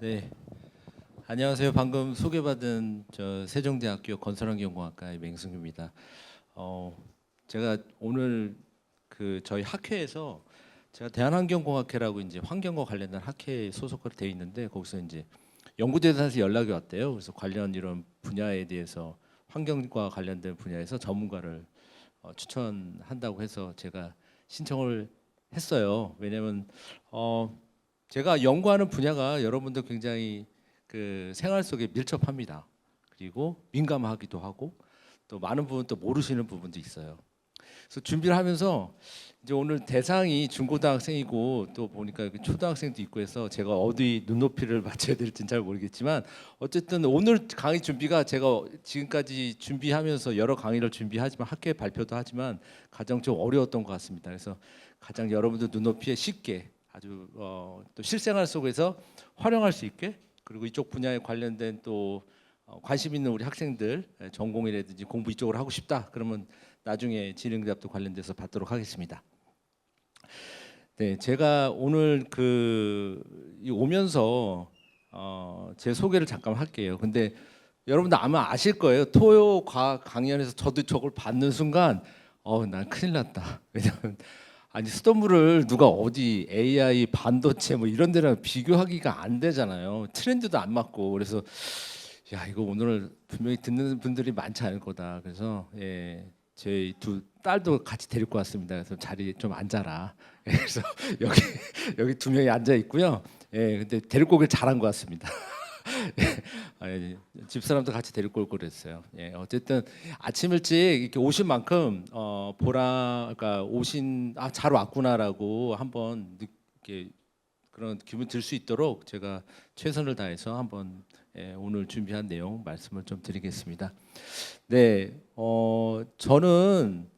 네, 안녕하세요. 방금 소개받은 세종대학교 건설환경공학과의 맹승규입니다. 어, 제가 오늘 저희 학회에서 제가 대한환경공학회라고 이제 환경과 관련된 학회에 소속으로 돼 있는데 거기서 이제 연구대사에서 연락이 왔대요. 그래서 관련 이런 분야에 대해서 환경과 관련된 분야에서 전문가를 추천한다고 해서 제가 신청을 했어요. 왜냐면 제가 연구하는 분야가 여러분들 굉장히 생활 속에 밀접합니다. 그리고 민감하기도 하고 또 많은 부분 또 모르시는 부분도 있어요. 그래서 준비를 하면서 이제 오늘 대상이 중고등학생이고 또 보니까 초등학생도 있고 해서 제가 어디 눈높이를 맞춰야 될지는 잘 모르겠지만 어쨌든 오늘 강의 준비가 제가 지금까지 준비하면서 여러 강의를 준비하지만 학회 발표도 하지만 가장 좀 어려웠던 것 같습니다. 그래서 가장 여러분들 눈높이에 쉽게 아주 또 실생활 속에서 활용할 수 있게 그리고 이쪽 분야에 관련된 또 관심 있는 우리 학생들 전공이라든지 공부 이쪽으로 하고 싶다 그러면 나중에 진행답도 관련돼서 받도록 하겠습니다. 네, 제가 오늘 오면서 제 소개를 잠깐 할게요. 근데 여러분들 아마 아실 거예요. 토요 과학 강연에서 저도 저걸 받는 순간 난 큰일 났다. 왜냐면 아니 수돗물을 누가 어디 AI 반도체 뭐 이런 데랑 비교하기가 안 되잖아요. 트렌드도 안 맞고 그래서 야 이거 오늘 분명히 듣는 분들이 많지 않을 거다. 그래서 저희 두 딸도 같이 데리고 왔습니다. 그래서 자리에 좀 앉아라. 그래서 여기 두 명이 앉아 있고요. 근데 데리고 오길 잘한 것 같습니다. 집사람도 같이 데리고 올 그랬어요. 어쨌든 아침 일찍 이렇게 오신 만큼 그러니까 잘 왔구나라고 한번 이렇게 그런 기분 들 수 있도록 제가 최선을 다해서 한번 오늘 준비한 내용 말씀을 좀 드리겠습니다. 네, 저는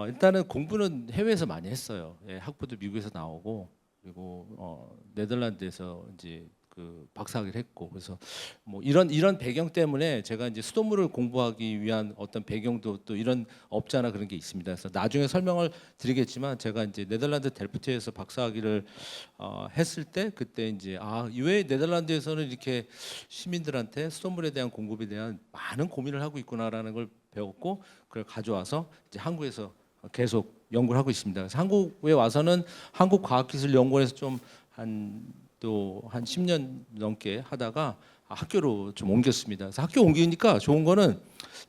일단은 공부는 해외에서 많이 했어요. 학부도 미국에서 나오고 그리고 네덜란드에서 이제 박사학위를 했고 그래서 뭐 이런 배경 때문에 제가 이제 수돗물을 공부하기 위한 어떤 배경도 또 이런 업자나 그런 게 있습니다. 그래서 나중에 설명을 드리겠지만 제가 이제 네덜란드 델프트에서 박사학위를 했을 때 그때 이제 왜 네덜란드에서는 이렇게 시민들한테 수돗물에 대한 공급에 대한 많은 고민을 하고 있구나라는 걸 배웠고 그걸 가져와서 이제 한국에서 계속 연구를 하고 있습니다. 그래서 한국에 와서는 한국과학기술연구원에서 좀 한 10년 넘게 하다가 학교로 좀 옮겼습니다. 그래서 학교 옮기니까 좋은 거는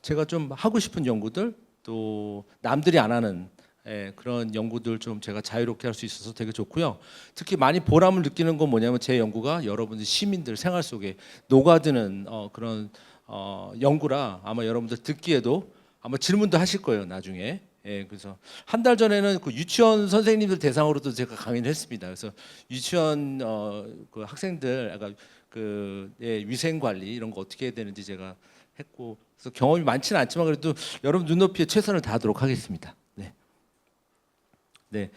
제가 좀 하고 싶은 연구들 또 남들이 안 하는 그런 연구들 좀 제가 자유롭게 할 수 있어서 되게 좋고요. 특히 많이 보람을 느끼는 건 뭐냐면 제 연구가 여러분들 시민들 생활 속에 녹아드는 그런 연구라 아마 여러분들 듣기에도 아마 질문도 하실 거예요 나중에. 그래서 한 달 전에는 그 유치원 선생님들 대상으로도 제가 강의를 했습니다. 그래서 유치원 그 학생들 아까 위생 관리 이런 거 어떻게 해야 되는지 제가 했고 그래서 경험이 많지는 않지만 그래도 여러분 눈높이에 최선을 다하도록 하겠습니다. 네. 네.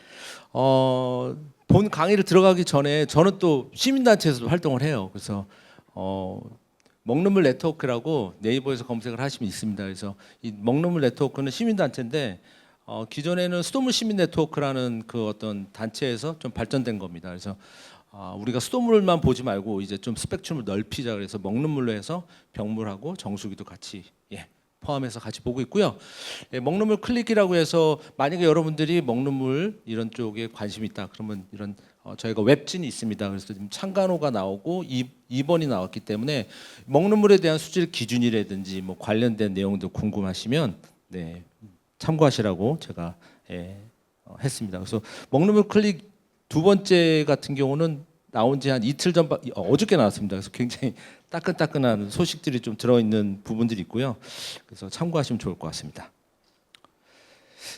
본 강의를 들어가기 전에 저는 또 시민단체에서도 활동을 해요. 그래서 먹는 물 네트워크라고 네이버에서 검색을 하시면 있습니다. 그래서 이 먹는 물 네트워크는 시민단체인데 기존에는 수돗물 시민 네트워크라는 그 어떤 단체에서 좀 발전된 겁니다. 그래서 우리가 수돗물만 보지 말고 이제 좀 스펙트럼을 넓히자 그래서 먹는 물로 해서 병물하고 정수기도 같이 포함해서 같이 보고 있고요. 먹는 물 클릭이라고 해서 만약에 여러분들이 먹는 물 이런 쪽에 관심이 있다 그러면 이런 저희가 웹진이 있습니다. 그래서 지금 창간호가 나오고 2번이 나왔기 때문에 먹는 물에 대한 수질 기준이라든지 뭐 관련된 내용도 궁금하시면 참고하시라고 제가 했습니다. 그래서 먹는 물 클릭 두 번째 같은 경우는 나온 지 한 이틀 전 어저께 나왔습니다. 그래서 굉장히 따끈따끈한 소식들이 좀 들어있는 부분들이 있고요. 그래서 참고하시면 좋을 것 같습니다.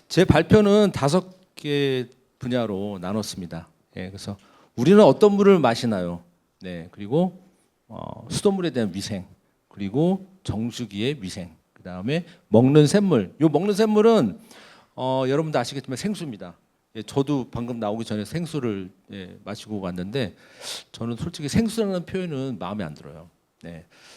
제 발표는 5개 분야로 나눴습니다. 그래서 우리는 어떤 물을 마시나요? 그리고 수돗물에 대한 위생, 그리고 정수기의 위생, 그 다음에 먹는 샘물. 요 먹는 샘물은 여러분도 아시겠지만 생수입니다. 저도 방금 나오기 전에 생수를 마시고 왔는데 저는 솔직히 생수라는 표현은 마음에 안 들어요.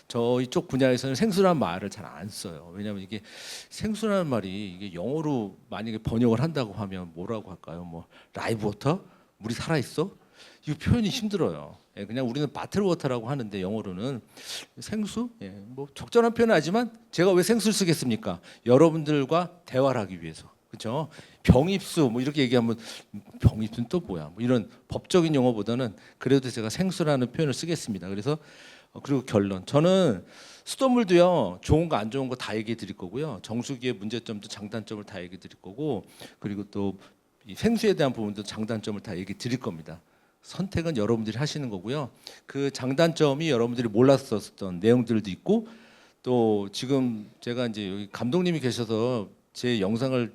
저 이쪽 분야에서는 생수라는 말을 잘 안 써요. 왜냐하면 이게 생수라는 말이 이게 영어로 만약에 번역을 한다고 하면 뭐라고 할까요? 뭐 라이브 워터? 물이 살아 있어? 이 표현이 힘들어요. 예, 그냥 우리는 바틀워터라고 하는데 영어로는 생수? 예, 뭐 적절한 표현은 아니지만 제가 왜 생수를 쓰겠습니까? 여러분들과 대화를 하기 위해서. 그렇죠? 병입수 뭐 이렇게 얘기하면 병입수는 또 뭐야? 뭐 이런 법적인 용어보다는 그래도 제가 생수라는 표현을 쓰겠습니다. 그래서 그리고 결론. 저는 수돗물도요. 좋은 거 안 좋은 거 다 얘기해 드릴 거고요. 정수기의 문제점도 장단점을 다 얘기해 드릴 거고 그리고 또 이 생수에 대한 부분도 장단점을 다 얘기해 드릴 겁니다. 선택은 여러분들이 하시는 거고요. 그 장단점이 여러분들이 몰랐었던 내용들도 있고 또 지금 제가 이제 여기 감독님이 계셔서 제 영상을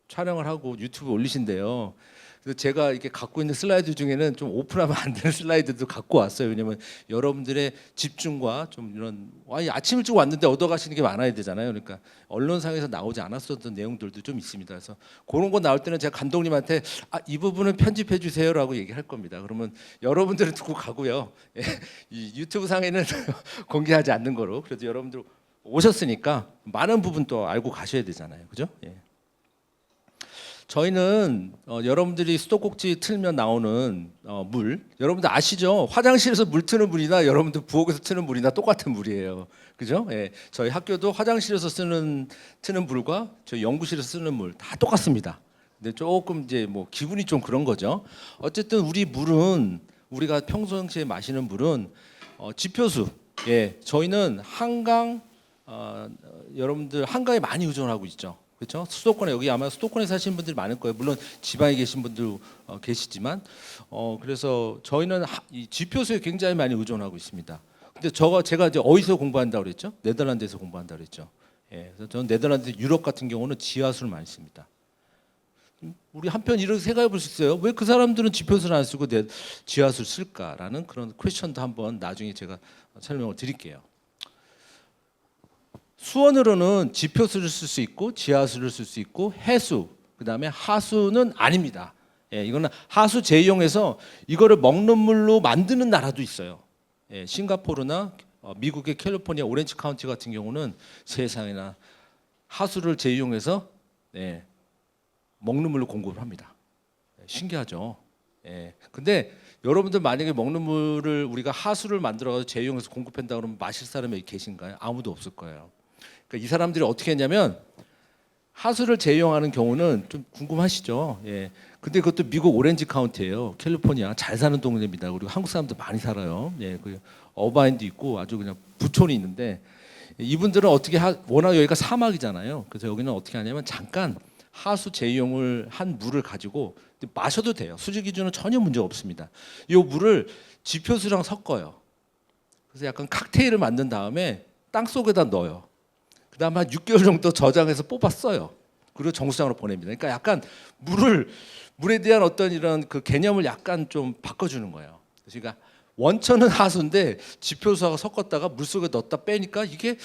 촬영을 하고 유튜브에 올리신대요. 그래서 제가 이렇게 갖고 있는 슬라이드 중에는 좀 오픈하면 안 되는 슬라이드도 갖고 왔어요. 왜냐면 여러분들의 집중과 좀 이런 아침 일찍 왔는데 얻어가시는 게 많아야 되잖아요. 그러니까 언론상에서 나오지 않았었던 내용들도 좀 있습니다. 그래서 그런 거 나올 때는 제가 감독님한테 이 부분은 편집해 주세요라고 얘기할 겁니다. 그러면 여러분들은 듣고 가고요. 예, 이 유튜브 상에는 공개하지 않는 거로. 그래도 여러분들 오셨으니까 많은 부분 또 알고 가셔야 되잖아요. 그죠? 예. 저희는 여러분들이 수도꼭지 틀면 나오는 물 여러분들 아시죠? 화장실에서 물 트는 물이나 여러분들 부엌에서 트는 물이나 똑같은 물이에요. 그죠? 예. 저희 학교도 화장실에서 트는 물과 저희 연구실에서 쓰는 물 다 똑같습니다. 근데 조금 이제 뭐 기분이 좀 그런 거죠. 어쨌든 우리 물은 우리가 평소에 마시는 물은 지표수. 예. 저희는 한강 여러분들 한강에 많이 의존하고 있죠. 그렇죠? 수도권에 여기 아마 수도권에 사시는 분들이 많을 거예요. 물론 지방에 계신 분들 계시지만 그래서 저희는 이 지표수에 굉장히 많이 의존하고 있습니다. 근데 제가 이제 어디서 공부한다고 그랬죠? 네덜란드에서 공부한다고 그랬죠. 예, 그래서 저는 네덜란드, 유럽 같은 경우는 지하수를 많이 씁니다. 우리 한편 이렇게 생각해 볼 수 있어요. 왜 그 사람들은 지표수를 안 쓰고 지하수를 쓸까라는 그런 퀘스천도 한번 나중에 제가 설명을 드릴게요. 수원으로는 지표수를 쓸 수 있고 지하수를 쓸 수 있고 해수 그다음에 하수는 아닙니다. 예, 이거는 하수 재이용해서 이거를 먹는 물로 만드는 나라도 있어요. 예, 싱가포르나 미국의 캘리포니아 오렌지 카운티 같은 경우는 세상에나 하수를 재이용해서 먹는 물로 공급을 합니다. 신기하죠. 예, 근데 여러분들 만약에 먹는 물을 우리가 하수를 만들어서 재이용해서 공급한다 그러면 마실 사람이 계신가요? 아무도 없을 거예요. 그러니까 이 사람들이 어떻게 했냐면 하수를 재이용하는 경우는 좀 궁금하시죠? 예. 근데 그것도 미국 오렌지 카운티예요. 캘리포니아 잘 사는 동네입니다. 그리고 한국 사람들 많이 살아요. 예. 그 어바인도 있고 아주 그냥 부촌이 있는데 이분들은 어떻게 워낙 여기가 사막이잖아요. 그래서 여기는 어떻게 하냐면 잠깐 하수 재이용을 한 물을 가지고 마셔도 돼요. 수질 기준은 전혀 문제 없습니다. 이 물을 지표수랑 섞어요. 그래서 약간 칵테일을 만든 다음에 땅 속에다 넣어요. 그다음 한 6개월 정도 저장해서 뽑았어요. 그리고 정수장으로 보냅니다. 그러니까 약간 물에 대한 어떤 이런 그 개념을 약간 좀 바꿔주는 거예요. 그러니까 원천은 하수인데 지표수하고 섞었다가 물 속에 넣었다 빼니까 이게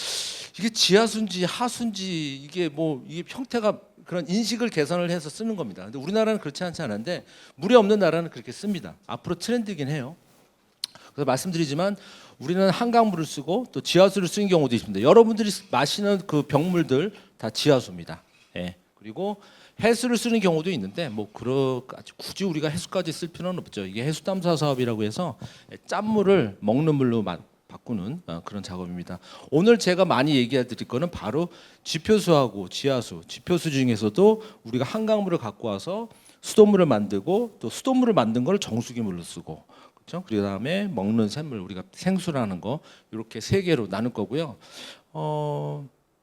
지하수인지 하수인지 이게 형태가 그런 인식을 개선을 해서 쓰는 겁니다. 근데 우리나라는 그렇지 않지 않은데 물이 없는 나라는 그렇게 씁니다. 앞으로 트렌드이긴 해요. 그래서 말씀드리지만 우리는 한강물을 쓰고 또 지하수를 쓰는 경우도 있습니다. 여러분들이 마시는 그 병물들 다 지하수입니다. 예. 그리고 해수를 쓰는 경우도 있는데 굳이 우리가 해수까지 쓸 필요는 없죠. 이게 해수담사 사업이라고 해서 짠물을 먹는 물로 바꾸는 그런 작업입니다. 오늘 제가 많이 얘기해 드릴 거는 바로 지표수하고 지하수. 지표수 중에서도 우리가 한강물을 갖고 와서 수돗물을 만들고 또 수돗물을 만든 걸 정수기물로 쓰고 그렇죠? 그 다음에 먹는 샘물 우리가 생수라는 거 이렇게 세 개로 나눌 거고요.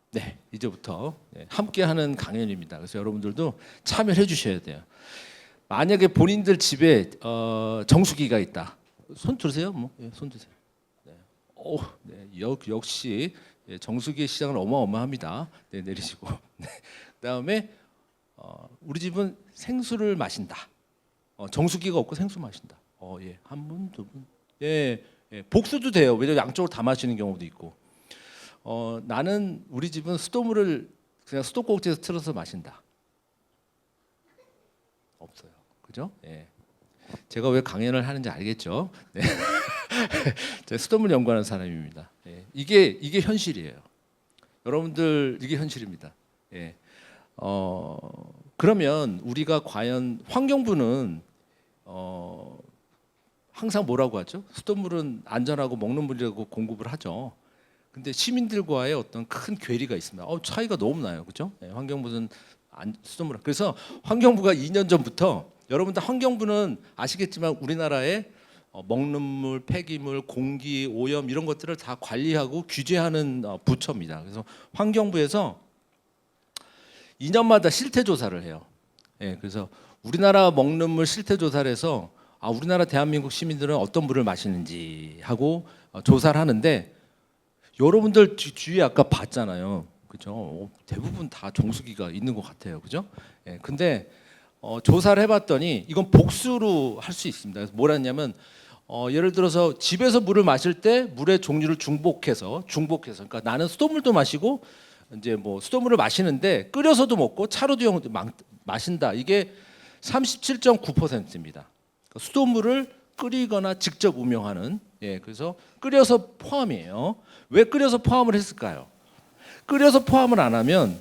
네 이제부터 함께하는 강연입니다. 그래서 여러분들도 참여해 주셔야 돼요. 만약에 본인들 집에 정수기가 있다. 손 들으세요. 손 드세요. 네, 역시 정수기의 시장은 어마어마합니다. 네, 내리시고. 네, 그다음에 우리 집은 생수를 마신다. 정수기가 없고 생수 마신다. 예, 한 분, 두 분. 예, 복수도 돼요. 왜냐면 양쪽으로 다 마시는 경우도 있고. 나는 우리 집은 수돗물을 그냥 수도꼭지에서 틀어서 마신다. 없어요. 그죠? 예. 제가 왜 강연을 하는지 알겠죠? 네. 제가 수돗물 연구하는 사람입니다. 예. 이게 현실이에요. 여러분들 이게 현실입니다. 예. 그러면 우리가 과연 환경부는 항상 뭐라고 하죠? 수돗물은 안전하고 먹는 물이라고 공급을 하죠. 근데 시민들과의 어떤 큰 괴리가 있습니다. 차이가 너무 나요, 그죠? 네, 환경부는 수돗물. 그래서 환경부가 2년 전부터 여러분들 환경부는 아시겠지만 우리나라에 먹는 물, 폐기물, 공기, 오염 이런 것들을 다 관리하고 규제하는 부처입니다. 그래서 환경부에서 2년마다 실태 조사를 해요. 예, 그래서 우리나라 먹는 물 실태 조사를 해서 우리나라 대한민국 시민들은 어떤 물을 마시는지 하고 조사를 하는데 여러분들 주위에 아까 봤잖아요. 그죠? 대부분 다 정수기가 있는 것 같아요. 그죠? 예, 근데 조사를 해봤더니 이건 복수로 할 수 있습니다. 그래서 뭐라 했냐면 예를 들어서 집에서 물을 마실 때 물의 종류를 중복해서 그러니까 나는 수돗물도 마시고 이제 뭐 수돗물을 마시는데 끓여서도 먹고 차로도 마신다. 이게 37.9%입니다. 그러니까 수돗물을 끓이거나 직접 음용하는 그래서 끓여서 포함이에요. 왜 끓여서 포함을 했을까요? 끓여서 포함을 안 하면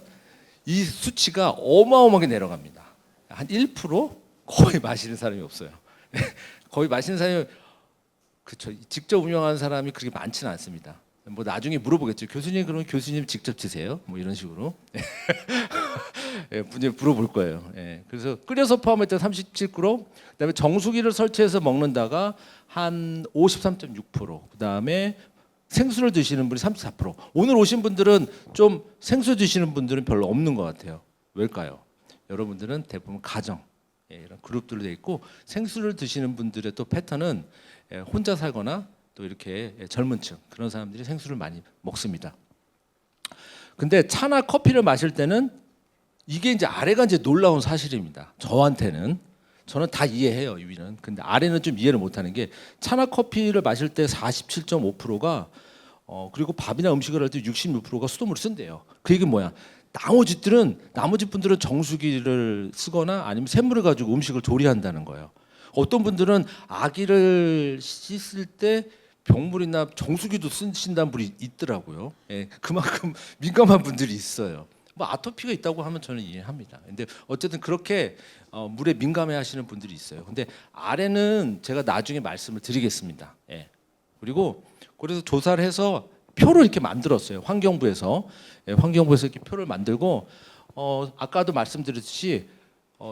이 수치가 어마어마하게 내려갑니다. 한 1% 거의 마시는 사람이 없어요. 거의 마시는 사람이 그렇죠. 직접 운영하는 사람이 그렇게 많지는 않습니다. 뭐 나중에 물어보겠죠. 교수님 그러면 교수님 직접 드세요? 뭐 이런 식으로 분명히 물어볼 거예요. 그래서 끓여서 포함했던 37%, 그다음에 정수기를 설치해서 먹는다가 한 53.6%, 그다음에 생수를 드시는 분이 34%. 오늘 오신 분들은 좀 생수 드시는 분들은 별로 없는 것 같아요. 왜일까요? 여러분들은 대부분 가정 이런 그룹들로 돼 있고 생수를 드시는 분들의 또 패턴은 혼자 살거나 또 이렇게 젊은 층 그런 사람들이 생수를 많이 먹습니다. 근데 차나 커피를 마실 때는 이게 이제 아래가 이제 놀라운 사실입니다. 저한테는 저는 다 이해해요, 위는. 근데 아래는 좀 이해를 못하는 게 차나 커피를 마실 때 47.5%가 그리고 밥이나 음식을 할 때 66%가 수돗물을 쓴대요. 그 얘기는 뭐야? 나머지 분들은 정수기를 쓰거나 아니면 샘물을 가지고 음식을 조리한다는 거예요. 어떤 분들은 아기를 씻을 때 병물이나 정수기도 쓰신다는 분이 있더라고요. 그만큼 민감한 분들이 있어요. 뭐 아토피가 있다고 하면 저는 이해합니다. 근데 어쨌든 그렇게 물에 민감해하시는 분들이 있어요. 근데 아래는 제가 나중에 말씀을 드리겠습니다. 그리고 그래서 조사를 해서 표를 이렇게 만들었어요. 환경부에서 이렇게 표를 만들고 아까도 말씀드렸듯이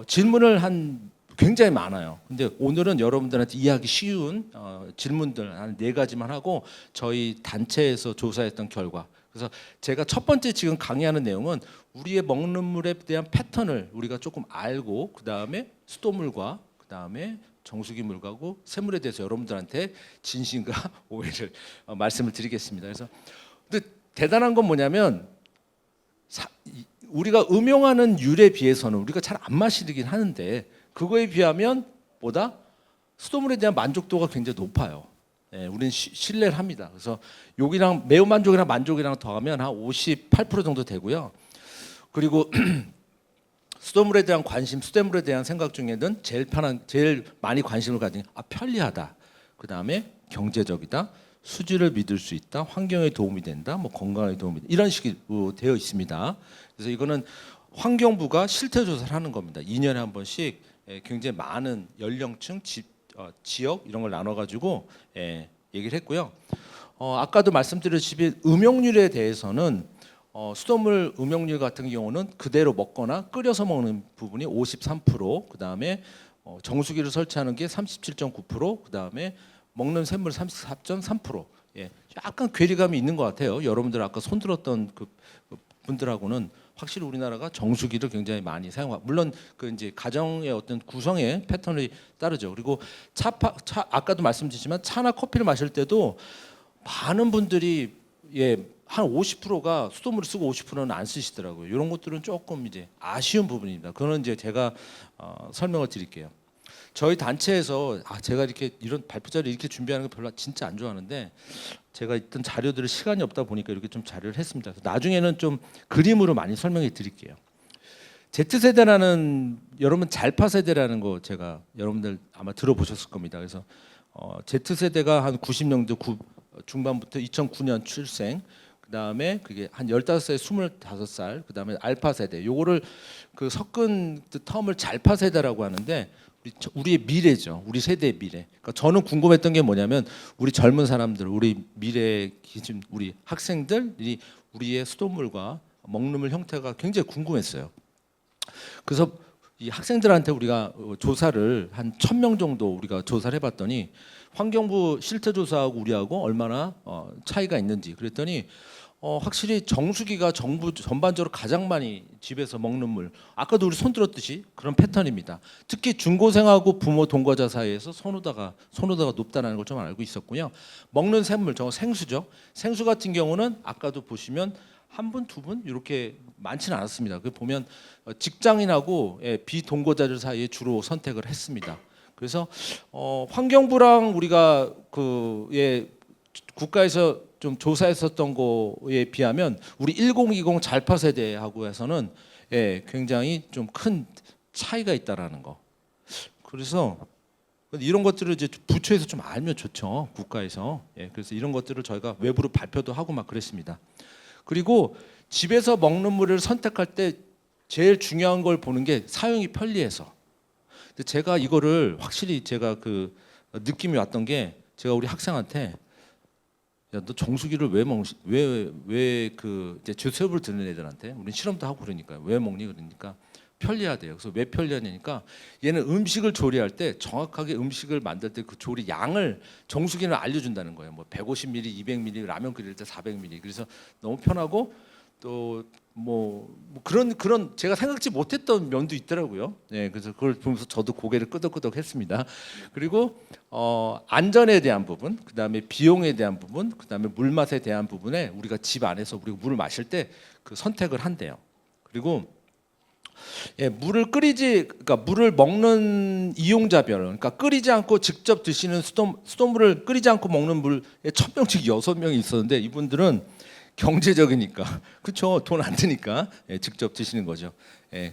질문을 한 굉장히 많아요. 근데 오늘은 여러분들한테 이해하기 쉬운 질문들 한 4가지만 하고 저희 단체에서 조사했던 결과. 그래서 제가 첫 번째 지금 강의하는 내용은 우리의 먹는 물에 대한 패턴을 우리가 조금 알고 그다음에 수돗물과 그다음에 정수기 물하고 샘물에 대해서 여러분들한테 진심과 오해를 말씀을 드리겠습니다. 그래서 근데 대단한 건 뭐냐면 우리가 음용하는 율에 비해서는 우리가 잘 안 마시긴 하는데 그거에 비하면 보다 수돗물에 대한 만족도가 굉장히 높아요. 우리는 신뢰를 합니다. 그래서 여기랑 매우 만족이랑 만족이랑 더하면 한 58% 정도 되고요. 그리고 수돗물에 대한 관심, 수돗물에 대한 생각 중에는 제일 많이 관심을 가진 편리하다. 그 다음에 경제적이다. 수질을 믿을 수 있다. 환경에 도움이 된다. 뭐 건강에 도움이 된다. 이런 식으로 되어 있습니다. 그래서 이거는 환경부가 실태 조사를 하는 겁니다. 2년에 한 번씩 굉장히 많은 연령층, 지역 이런 걸 나눠가지고 얘기를 했고요. 아까도 말씀드렸듯이 음용률에 대해서는 수돗물 음용률 같은 경우는 그대로 먹거나 끓여서 먹는 부분이 53%, 그 다음에 정수기를 설치하는 게 37.9%, 그 다음에 먹는 샘물 34.3%. 약간 괴리감이 있는 것 같아요. 여러분들 아까 손들었던 그 분들하고는 확실히 우리나라가 정수기를 굉장히 많이 사용하고 물론 그 이제 가정의 어떤 구성의 패턴이 따르죠. 그리고 아까도 말씀드렸지만 차나 커피를 마실 때도 많은 분들이 한 50%가 수돗물을 쓰고 50%는 안 쓰시더라고요. 이런 것들은 조금 이제 아쉬운 부분입니다. 그거는 이제 제가 설명을 드릴게요. 저희 단체에서 제가 이렇게 이런 발표 자료 이렇게 준비하는 거 별로 진짜 안 좋아하는데 제가 있던 자료들을 시간이 없다 보니까 이렇게 좀 자료를 했습니다. 나중에는 좀 그림으로 많이 설명해 드릴게요. Z세대라는 여러분 잘파 세대라는 거 제가 여러분들 아마 들어보셨을 겁니다. 그래서 Z세대가 한 90년대 중반부터 2009년 출생, 그다음에 그게 한 15살, 25살, 그다음에 알파 세대. 요거를 그 섞은 텀을 잘파 세대라고 하는데 우리의 미래죠. 우리 세대의 미래. 그러니까 저는 궁금했던 게 뭐냐면 우리 젊은 사람들, 우리 미래 지금 우리 학생들이 우리의 수돗물과 먹는 물 형태가 굉장히 궁금했어요. 그래서 이 학생들한테 우리가 조사를 한 1,000명 정도 우리가 조사를 해봤더니 환경부 실태 조사하고 우리하고 얼마나 차이가 있는지 그랬더니 확실히 정수기가 정부 전반적으로 가장 많이 집에서 먹는 물 아까도 우리 손 들었듯이 그런 패턴입니다. 특히 중고생하고 부모 동거자 사이에서 선호도가 높다는 걸 좀 알고 있었고요. 먹는 샘물 저 생수죠. 생수 같은 경우는 아까도 보시면 한 분, 두 분 이렇게 많지는 않았습니다. 그 보면 직장인하고 비동거자들 사이에 주로 선택을 했습니다. 그래서 환경부랑 우리가 국가에서 좀 조사했었던 거에 비하면 우리 1020 잘파 세대하고 해서는 굉장히 좀 큰 차이가 있다라는 거. 그래서 이런 것들을 이제 부처에서 좀 알면 좋죠. 국가에서. 그래서 이런 것들을 저희가 외부로 발표도 하고 막 그랬습니다. 그리고 집에서 먹는 물을 선택할 때 제일 중요한 걸 보는 게 사용이 편리해서. 근데 제가 이거를 확실히 제가 그 느낌이 왔던 게 제가 우리 학생한테 야, 너 정수기를 왜그 이제 수업을 듣는 애들한테 우리 실험도 하고 그러니까 왜 먹니 그러니까 편리하대요. 그래서 왜 편리하냐니까 얘는 음식을 조리할 때 정확하게 음식을 만들 때 그 조리 양을 정수기는 알려준다는 거예요. 뭐 150ml, 200ml 라면 끓일 때 400ml. 그래서 너무 편하고 또 뭐 그런 제가 생각지 못했던 면도 있더라고요. 그래서 그걸 보면서 저도 고개를 끄덕끄덕했습니다. 그리고 안전에 대한 부분, 그다음에 비용에 대한 부분, 그다음에 물맛에 대한 부분에 우리가 집 안에서 우리가 물을 마실 때 그 선택을 한대요. 그리고 물을 그러니까 물을 먹는 이용자별, 그러니까 끓이지 않고 직접 드시는 수돗물을 끓이지 않고 먹는 물에 1,000명씩 6명이 있었는데 이분들은 경제적이니까 그렇죠. 돈 안 드니까 직접 드시는 거죠.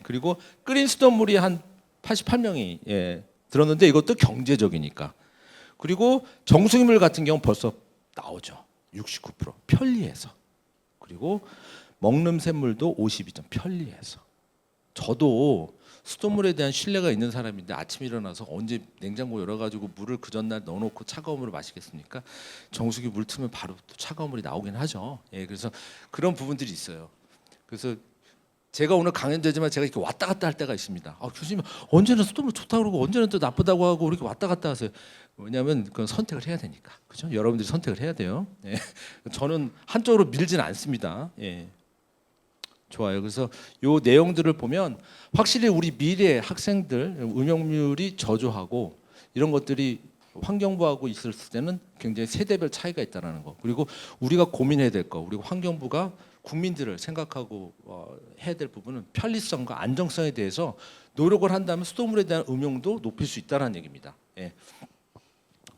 그리고 끓인 수돗물이 한 88명이 들었는데 이것도 경제적이니까. 그리고 정수기물 같은 경우 벌써 나오죠. 69% 편리해서. 그리고 먹는 샘물도 52점 편리해서. 저도 수돗물에 대한 신뢰가 있는 사람인데 아침에 일어나서 언제 냉장고 열어가지고 물을 그 전날 넣어놓고 차가운 물을 마시겠습니까? 정수기 물 틀면 바로 또 차가운 물이 나오긴 하죠. 그래서 그런 부분들이 있어요. 그래서 제가 오늘 강연되지만 제가 이렇게 왔다 갔다 할 때가 있습니다. 교수님 언제는 수돗물 좋다고 그러고 언제는 또 나쁘다고 하고 이렇게 왔다 갔다 하세요. 왜냐하면 그건 선택을 해야 되니까. 그렇죠? 여러분들이 선택을 해야 돼요. 저는 한쪽으로 밀지는 않습니다. 좋아요. 그래서 요 내용들을 보면 확실히 우리 미래 학생들 음용률이 저조하고 이런 것들이 환경부하고 있을 때는 굉장히 세대별 차이가 있다는 거. 그리고 우리가 고민해야 될 거. 그리고 환경부가 국민들을 생각하고 해야 될 부분은 편리성과 안정성에 대해서 노력을 한다면 수돗물에 대한 음용도 높일 수 있다는 얘기입니다.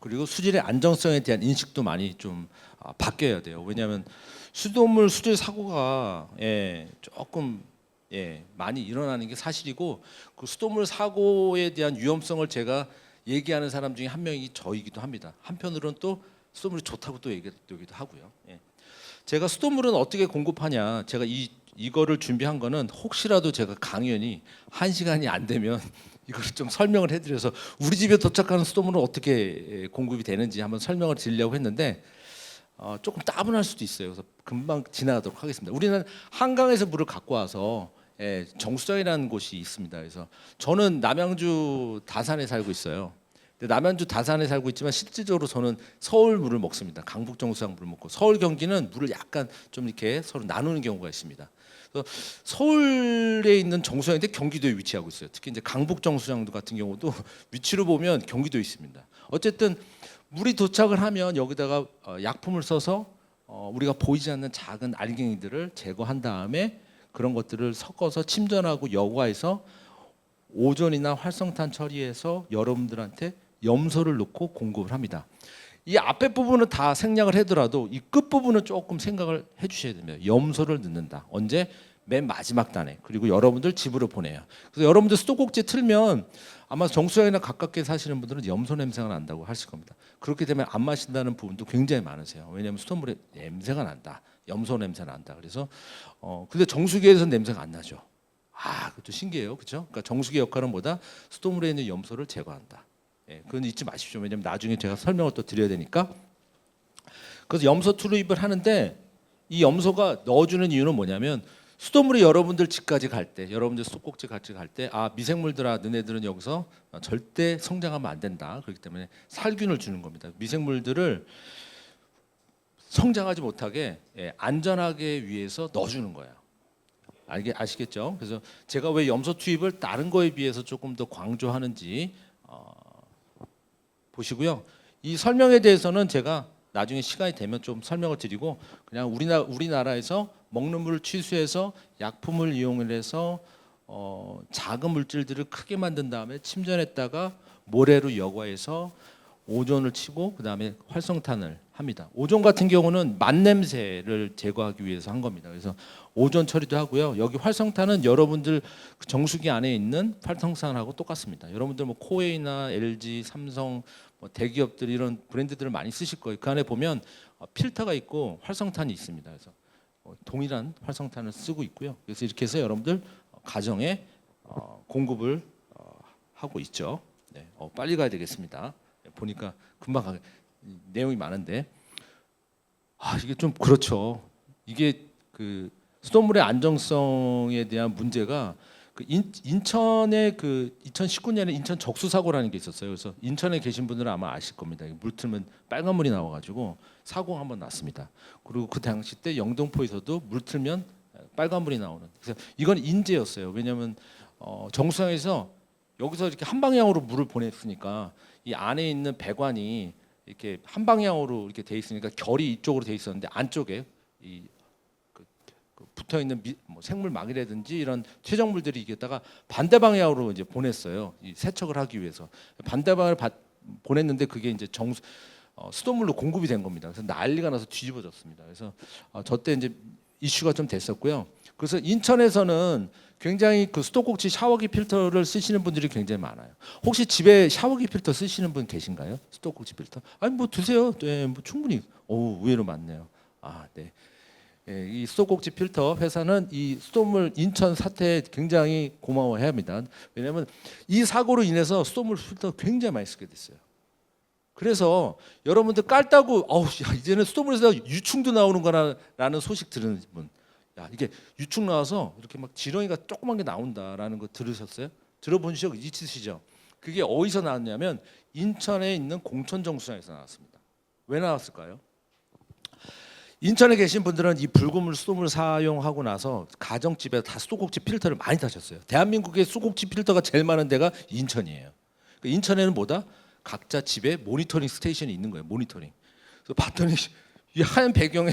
그리고 수질의 안정성에 대한 인식도 많이 좀 바뀌어야 돼요. 왜냐하면 수돗물 수질 사고가 조금 많이 일어나는 게 사실이고 그 수돗물 사고에 대한 위험성을 제가 얘기하는 사람 중에 한 명이 저이기도 합니다. 한편으로는 또 수돗물이 좋다고 또 얘기하기도 하고요. 제가 수돗물은 어떻게 공급하냐, 제가 이거를 준비한 거는 혹시라도 제가 강연이 1시간이 안 되면 이걸 좀 설명을 해드려서 우리 집에 도착하는 수돗물은 어떻게 공급이 되는지 한번 설명을 드리려고 했는데 조금 따분할 수도 있어요. 그래서 금방 지나가도록 하겠습니다. 우리는 한강에서 물을 갖고 와서 정수장이라는 곳이 있습니다. 그래서 저는 남양주 다산에 살고 있어요. 근데 남양주 다산에 살고 있지만 실질적으로 저는 서울 물을 먹습니다. 강북 정수장 물을 먹고 서울 경기는 물을 약간 좀 이렇게 서로 나누는 경우가 있습니다. 그래서 서울에 있는 정수장인데 경기도에 위치하고 있어요. 특히 이제 강북 정수장 같은 경우도 위치로 보면 경기도에 있습니다. 어쨌든 물이 도착을 하면 여기다가 약품을 써서 우리가 보이지 않는 작은 알갱이들을 제거한 다음에 그런 것들을 섞어서 침전하고 여과해서 오존이나 활성탄 처리해서 여러분들한테 염소를 넣고 공급을 합니다. 이 앞에 부분은 다 생략을 하더라도 이 끝 부분은 조금 생각을 해주셔야 됩니다. 염소를 넣는다. 언제? 맨 마지막 단에. 그리고 여러분들 집으로 보내요. 그래서 여러분들 수도꼭지 틀면 아마 정수장이나 가깝게 사시는 분들은 염소 냄새가 난다고 하실 겁니다. 그렇게 되면 안 마신다는 부분도 굉장히 많으세요. 왜냐하면 수돗물에 냄새가 난다. 염소 냄새 난다. 그래서 근데 정수기에서 냄새가 안 나죠. 그것도 신기해요, 그렇죠? 그러니까 정수기 역할은 뭐다? 수돗물에 있는 염소를 제거한다. 예, 그건 잊지 마십시오. 왜냐면 나중에 제가 설명을 또 드려야 되니까. 그래서 염소 투입을 하는데 이 염소가 넣어주는 이유는 뭐냐면 수돗물이 여러분들 집까지 갈 때, 여러분들 수도꼭지 같이 갈 때, 미생물들아, 너네들은 여기서 절대 성장하면 안 된다. 그렇기 때문에 살균을 주는 겁니다. 미생물들을 성장하지 못하게 안전하게 위해서 넣어주는 거예요. 아시겠죠? 그래서 제가 왜 염소 투입을 다른 거에 비해서 조금 더 강조하는지 보시고요. 이 설명에 대해서는 제가 나중에 시간이 되면 좀 설명을 드리고 그냥 우리나라에서 먹는 물을 취수해서 약품을 이용해서 작은 물질들을 크게 만든 다음에 침전했다가 모래로 여과해서 오존을 치고 그 다음에 활성탄을 합니다. 오존 같은 경우는 만냄새를 제거하기 위해서 한 겁니다. 그래서 오존 처리도 하고요. 여기 활성탄은 여러분들 정수기 안에 있는 활성탄하고 똑같습니다. 여러분들 뭐 코웨이나 LG, 삼성 뭐 대기업들 이런 브랜드들을 많이 쓰실 거예요. 그 안에 보면 필터가 있고 활성탄이 있습니다. 그래서 동일한 활성탄을 쓰고 있고요. 그래서 이렇게 해서 여러분들 가정에 공급을 하고 있죠. 네, 빨리 가야 되겠습니다. 보니까 금방 내용이 많은데 이게 좀 그렇죠. 이게 그 수돗물의 안정성에 대한 문제가 그 인천의 그 2019년에 인천 적수 사고라는 게 있었어요. 그래서 인천에 계신 분들은 아마 아실 겁니다. 물 틀면 빨간 물이 나와가지고 사고가 한번 났습니다. 그리고 그 당시 때 영등포에서도 물 틀면 빨간 물이 나오는. 그래서 이건 인재였어요. 왜냐하면 정수장에서 여기서 이렇게 한 방향으로 물을 보냈으니까 이 안에 있는 배관이 이렇게 한 방향으로 이렇게 돼 있으니까 결이 이쪽으로 돼 있었는데 안쪽에 이 붙어 있는 뭐 생물막이라든지 이런 퇴적물들이 이게다가 반대 방향으로 이제 보냈어요. 이 세척을 하기 위해서 반대 방향을 보냈는데 그게 이제 수돗물로 공급이 된 겁니다. 그래서 난리가 나서 뒤집어졌습니다. 그래서 저때 이제 이슈가 좀 됐었고요. 그래서 인천에서는 굉장히 그 수도꼭지 샤워기 필터를 쓰시는 분들이 굉장히 많아요. 혹시 집에 샤워기 필터 쓰시는 분 계신가요? 수도꼭지 필터? 아니 뭐 드세요. 네, 뭐 충분히. 의외로 많네요. 네. 예, 이 수도꼭지 필터 회사는 이 수돗물 인천 사태에 굉장히 고마워해야 합니다. 왜냐하면 이 사고로 인해서 수돗물 필터 굉장히 많이 쓰게 됐어요. 그래서 여러분들 깔다고 이제는 수돗물에서 유충도 나오는구나라는 소식 들은 분, 이게 유충 나와서 이렇게 막 지렁이가 조그만 게 나온다라는 거 들으셨어요? 들어본 적 있으시죠? 그게 어디서 나왔냐면 인천에 있는 공천정수장에서 나왔습니다. 왜 나왔을까요? 인천에 계신 분들은 이 붉은 수돗물 사용하고 나서 가정집에 다 수도꼭지 필터를 많이 다셨어요. 대한민국의 수도꼭지 필터가 제일 많은 데가 인천이에요. 인천에는 뭐다? 각자 집에 모니터링 스테이션이 있는 거예요. 모니터링. 그래서 봤더니 이 하얀 배경에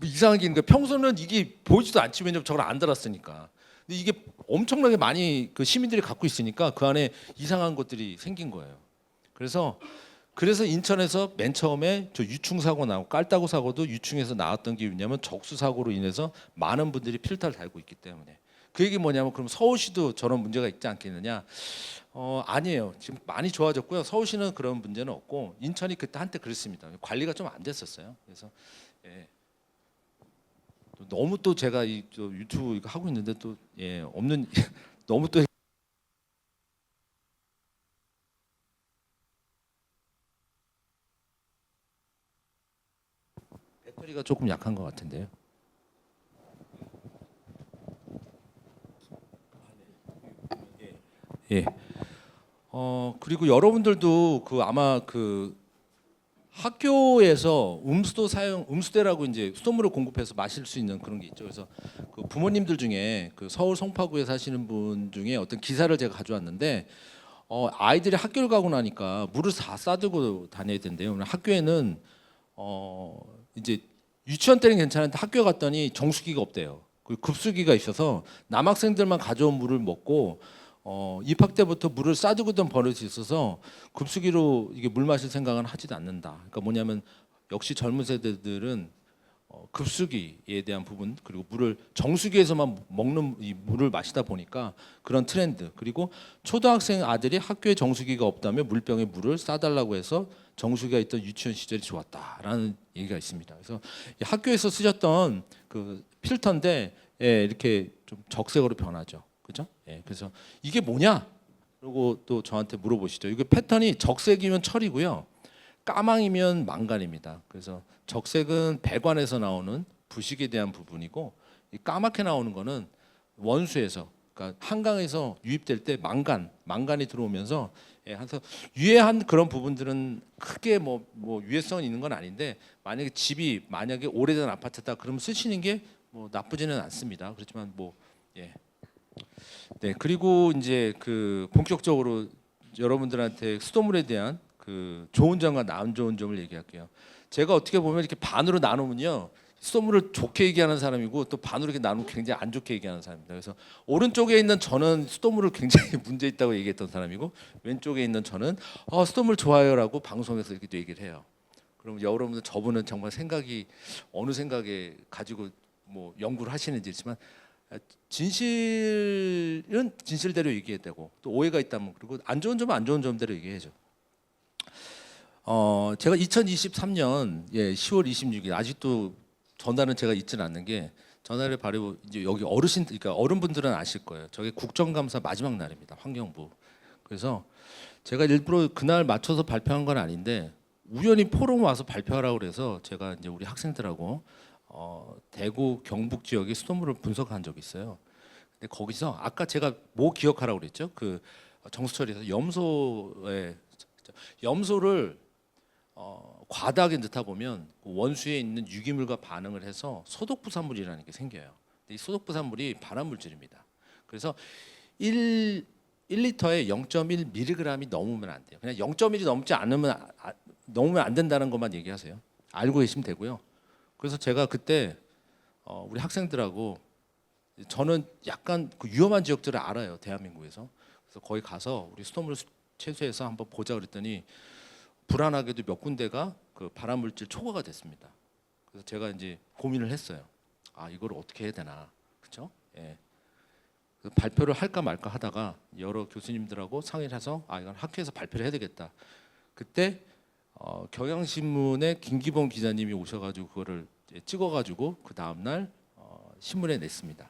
이상한 게 있는 거예요. 평소는 이게 보이지도 않지, 왜냐면 저걸 안 달았으니까. 근데 이게 엄청나게 많이 그 시민들이 갖고 있으니까 그 안에 이상한 것들이 생긴 거예요. 그래서 인천에서 맨 처음에 저 유충 사고 나고 깔따구 사고도 유충에서 나왔던 게 뭐냐면 적수 사고로 인해서 많은 분들이 필터를 달고 있기 때문에. 그 얘기 뭐냐면 그럼 서울시도 저런 문제가 있지 않겠느냐? 아니에요. 지금 많이 좋아졌고요. 서울시는 그런 문제는 없고 인천이 그때 한때 그랬습니다. 관리가 좀 안 됐었어요. 그래서 너무 또 제가 저 유튜브 이거 하고 있는데 또 없는 너무 또 배터리가 조금 약한 것 같은데요. 예. 그리고 여러분들도 아마 학교에서 음수대라고 이제 수돗물을 공급해서 마실 수 있는 그런 게 있죠. 그래서 그 부모님들 중에 서울 송파구에 사시는 분 중에 어떤 기사를 제가 가져왔는데 아이들이 학교를 가고 나니까 물을 다 싸들고 다녀야 된대요. 학교에는 이제 유치원 때는 괜찮은데 학교 갔더니 정수기가 없대요. 그리고 급수기가 있어서 남학생들만 가져온 물을 먹고 입학 때부터 물을 싸두고던 버릇이 있어서 급수기로 이게 물 마실 생각은 하지도 않는다. 그러니까 뭐냐면 역시 젊은 세대들은 급수기에 대한 부분 그리고 물을 정수기에서만 먹는 이 물을 마시다 보니까 그런 트렌드 그리고 초등학생 아들이 학교에 정수기가 없다면 물병에 물을 싸달라고 해서 정수기가 있던 유치원 시절이 좋았다라는 얘기가 있습니다. 그래서 학교에서 쓰셨던 그 필터인데 이렇게 좀 적색으로 변하죠. 그죠? 예, 그래서 이게 뭐냐? 그리고 또 저한테 물어보시죠. 이게 패턴이 적색이면 철이고요. 까망이면 망간입니다. 그래서 적색은 배관에서 나오는 부식에 대한 부분이고 이 까맣게 나오는 거는 원수에서 그러니까 한강에서 유입될 때 망간이 들어오면서 예, 그래서 유해한 그런 부분들은 크게 뭐 유해성은 있는 건 아닌데 만약에 집이 만약에 오래된 아파트다 그러면 쓰시는 게 뭐 나쁘지는 않습니다. 그렇지만 뭐 예. 네, 그리고 이제 그 본격적으로 여러분들한테 수돗물에 대한 그 좋은 점과 안 좋은 점을 얘기할게요. 제가 어떻게 보면 이렇게 반으로 나누면요. 수돗물을 좋게 얘기하는 사람이고 또 반으로 이렇게 나누면 굉장히 안 좋게 얘기하는 사람입니다. 그래서 오른쪽에 있는 저는 수돗물을 굉장히 문제 있다고 얘기했던 사람이고 왼쪽에 있는 저는 수돗물 좋아요라고 방송에서 이렇게 또 얘기를 해요. 그럼 여러분들 저분은 정말 생각이 어느 생각에 가지고 뭐 연구를 하시는지지만 진실은 진실대로 얘기해야 되고 또 오해가 있다면 그리고 안 좋은 점은 안 좋은 점대로 얘기해야죠. 제가 2023년 10월 26일 아직도 전날은 제가 잊지는 않는 게 전날에 바로 이제 여기 어르신 그러니까 어른분들은 아실 거예요. 저게 국정감사 마지막 날입니다. 환경부. 그래서 제가 일부러 그날 맞춰서 발표한 건 아닌데 우연히 포럼 와서 발표하라고 그래서 제가 이제 우리 학생들하고 대구 경북 지역의 수돗물을 분석한 적이 있어요. 근데 거기서 아까 제가 뭐 기억하라고 그랬죠? 그 정수처리에서 염소를 과다하게 넣다 보면 그 원수에 있는 유기물과 반응을 해서 소독부산물이라는 게 생겨요. 근데 이 소독부산물이 발암물질입니다. 그래서 1리터에 0.1mg이 넘으면 안 돼요. 그냥 0.1이 넘지 않으면 넘으면 안 된다는 것만 얘기하세요. 알고 계시면 되고요. 그래서 제가 그때 우리 학생들하고 저는 약간 그 위험한 지역들을 알아요. 대한민국에서. 그래서 거기 가서 우리 수돗물 채소에서 한번 보자 그랬더니 불안하게도 몇 군데가 그 발암물질 초과가 됐습니다. 그래서 제가 이제 고민을 했어요. 이걸 어떻게 해야 되나, 그렇죠? 예. 발표를 할까 말까 하다가 여러 교수님들하고 상의를 해서 이건 학교에서 발표를 해야 되겠다. 그때 경향신문의 김기범 기자님이 오셔가지고 그거를 찍어가지고 그 다음 날 신문에 냈습니다.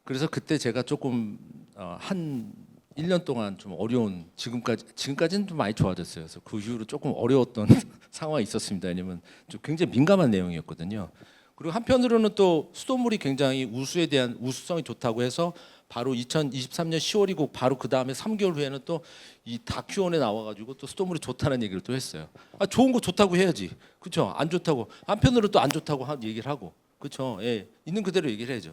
그래서 그때 제가 조금 한 1년 동안 좀 어려운 지금까지는 좀 많이 좋아졌어요. 그래서 그 이후로 조금 어려웠던 상황이 있었습니다. 왜냐면 좀 굉장히 민감한 내용이었거든요. 그리고 한편으로는 또 수돗물이 굉장히 우수에 대한 우수성이 좋다고 해서 바로 2023년 10월이고 바로 그 다음에 3개월 후에는 또 이 다큐원에 나와가지고 또 수돗물이 좋다는 얘기를 또 했어요. 좋은 거 좋다고 해야지, 그렇죠? 안 좋다고 한편으로 또 안 좋다고 얘기를 하고, 그렇죠? 예, 있는 그대로 얘기를 해야죠.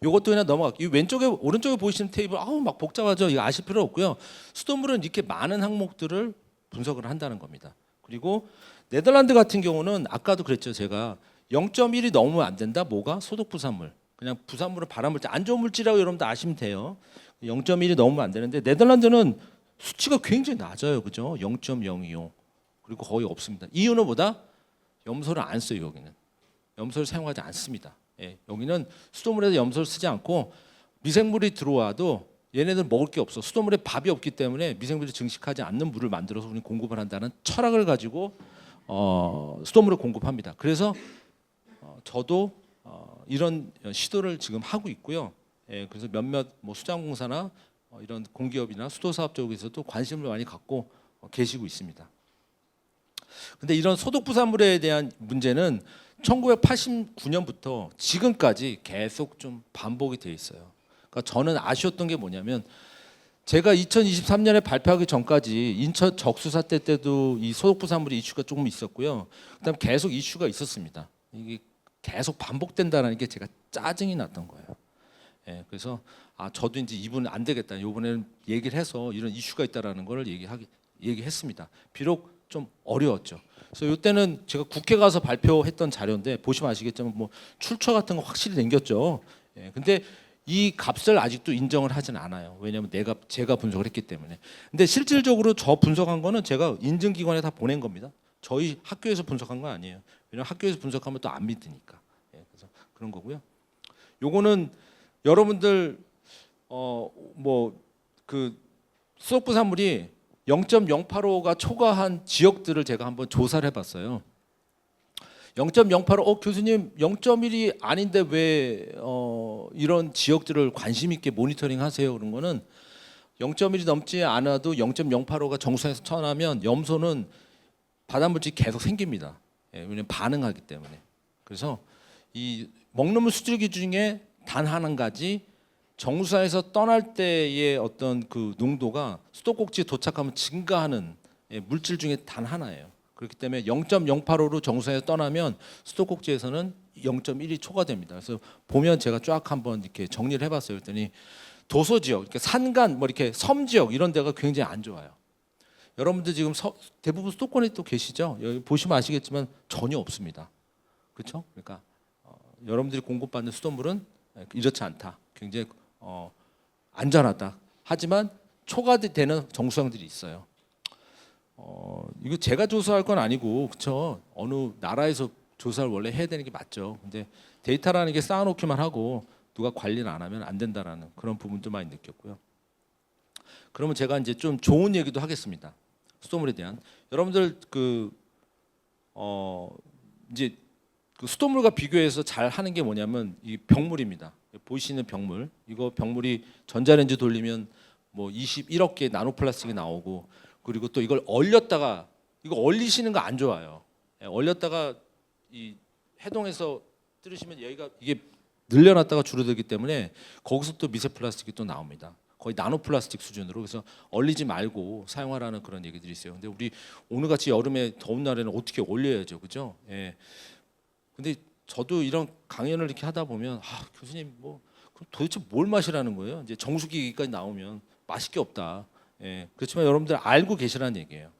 요것도 그냥 넘어갈게요. 이 왼쪽에 오른쪽에 보이시는 테이블 막 복잡하죠. 이거 아실 필요 없고요. 수돗물은 이렇게 많은 항목들을 분석을 한다는 겁니다. 그리고 네덜란드 같은 경우는 아까도 그랬죠. 제가 0.1이 넘으면 안 된다. 뭐가? 소독부산물. 그냥 부산물은 발암물질 안 좋은 물질이라고 여러분들 아시면 돼요. 0.1이 넘으면 안 되는데 네덜란드는 수치가 굉장히 낮아요. 그죠? 0.025. 그리고 거의 없습니다. 이유는 뭐다? 염소를 안 써요. 여기는. 염소를 사용하지 않습니다. 예, 여기는 수돗물에서 염소를 쓰지 않고 미생물이 들어와도 얘네들 먹을 게 없어. 수돗물에 밥이 없기 때문에 미생물이 증식하지 않는 물을 만들어서 우리는 공급을 한다는 철학을 가지고 수돗물을 공급합니다. 그래서 저도 이런 시도를 지금 하고 있고요. 예, 그래서 몇몇 뭐 수자원공사나 이런 공기업이나 수도사업 쪽에서도 관심을 많이 갖고 계시고 있습니다. 근데 이런 소독부산물에 대한 문제는 1989년부터 지금까지 계속 좀 반복이 돼 있어요. 그러니까 저는 아쉬웠던 게 뭐냐면 제가 2023년에 발표하기 전까지 인천 적수 사태 때도 이 소독부산물의 이슈가 조금 있었고요. 그다음 계속 이슈가 있었습니다. 이게 계속 반복된다는 게 제가 짜증이 났던 거예요. 예, 그래서 저도 이제 이분은 안 되겠다. 이번에는 얘기를 해서 이런 이슈가 있다라는 걸 얘기했습니다. 비록 좀 어려웠죠. 그래서 이때는 제가 국회 가서 발표했던 자료인데 보시면 아시겠지만 뭐 출처 같은 거 확실히 남겼죠. 예, 근데 이 값을 아직도 인정을 하진 않아요. 왜냐하면 제가 분석을 했기 때문에. 근데 실질적으로 저 분석한 거는 제가 인증기관에 다 보낸 겁니다. 저희 학교에서 분석한 건 아니에요. 왜냐하면 학교에서 분석하면 또 안 믿으니까. 예, 그래서 그런 거고요. 요거는 여러분들 뭐 그 수독부산물이 0.085가 초과한 지역들을 제가 한번 조사를 해봤어요. 0.085 교수님 0.1이 아닌데 왜 이런 지역들을 관심 있게 모니터링 하세요? 그런 거는 0.1이 넘지 않아도 0.085가 정수에서 쳐나면 염소는 발암물질이 계속 생깁니다. 예, 왜냐면 반응하기 때문에. 그래서 이 먹는 물 수질기 중에 단 한 가지 정수에서 떠날 때의 어떤 그 농도가 수도꼭지에 도착하면 증가하는 물질 중에 단 하나예요. 그렇기 때문에 0.085로 정수에서 떠나면 수도꼭지에서는 0.1이 초과됩니다. 그래서 보면 제가 쫙 한번 이렇게 정리를 해봤어요. 그랬더니 도서 지역, 이렇게 산간, 뭐 이렇게 섬 지역 이런 데가 굉장히 안 좋아요. 여러분들 지금 대부분 수도권에 또 계시죠? 여기 보시면 아시겠지만 전혀 없습니다. 그렇죠? 그러니까 여러분들이 공급받는 수돗물은 이렇지 않다. 굉장히 안전하다. 하지만 초과되는 정수량들이 있어요. 이거 제가 조사할 건 아니고 그렇죠. 어느 나라에서 조사를 원래 해야 되는 게 맞죠. 근데 데이터라는 게 쌓아놓기만 하고 누가 관리를 안 하면 안 된다라는 그런 부분도 많이 느꼈고요. 그러면 제가 이제 좀 좋은 얘기도 하겠습니다. 수돗물에 대한 여러분들 이제 그 수돗물과 비교해서 잘 하는 게 뭐냐면 이 병물입니다. 보이시는 병물. 이거 병물이 전자레인지 돌리면 뭐 21억 개의 나노플라스틱이 나오고 그리고 또 이걸 얼렸다가 이거 얼리시는 거 안 좋아요. 얼렸다가 이 해동해서 들으시면 여기가 이게 늘려놨다가 줄어들기 때문에 거기서 또 미세 플라스틱이 또 나옵니다. 거의 나노플라스틱 수준으로. 그래서 얼리지 말고 사용하라는 그런 얘기들이 있어요. 근데 우리 오늘같이 여름에 더운 날에는 어떻게 얼려야죠, 그죠? 예. 근데 저도 이런 강연을 이렇게 하다 보면 교수님 뭐 그럼 도대체 뭘 마시라는 거예요? 이제 정수기까지 나오면 맛있 게 없다. 예. 그렇지만 여러분들 알고 계시라는 얘기예요.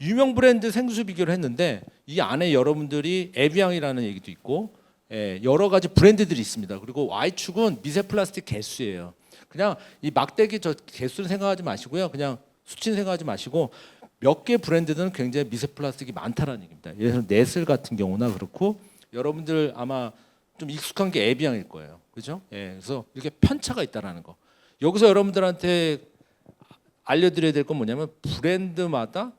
유명 브랜드 생수 비교를 했는데 이 안에 여러분들이 에비앙이라는 얘기도 있고 여러 가지 브랜드들이 있습니다. 그리고 Y축은 미세 플라스틱 개수예요. 그냥 이 막대기 저 개수를 생각하지 마시고요. 그냥 수치는 생각하지 마시고 몇 개 브랜드는 굉장히 미세 플라스틱이 많다라는 얘기입니다. 예를 들어 네슬 같은 경우나 그렇고 여러분들 아마 좀 익숙한 게 에비앙일 거예요. 그죠? 예, 그래서 이렇게 편차가 있다라는 거. 여기서 여러분들한테 알려드려야 될 건 뭐냐면 브랜드마다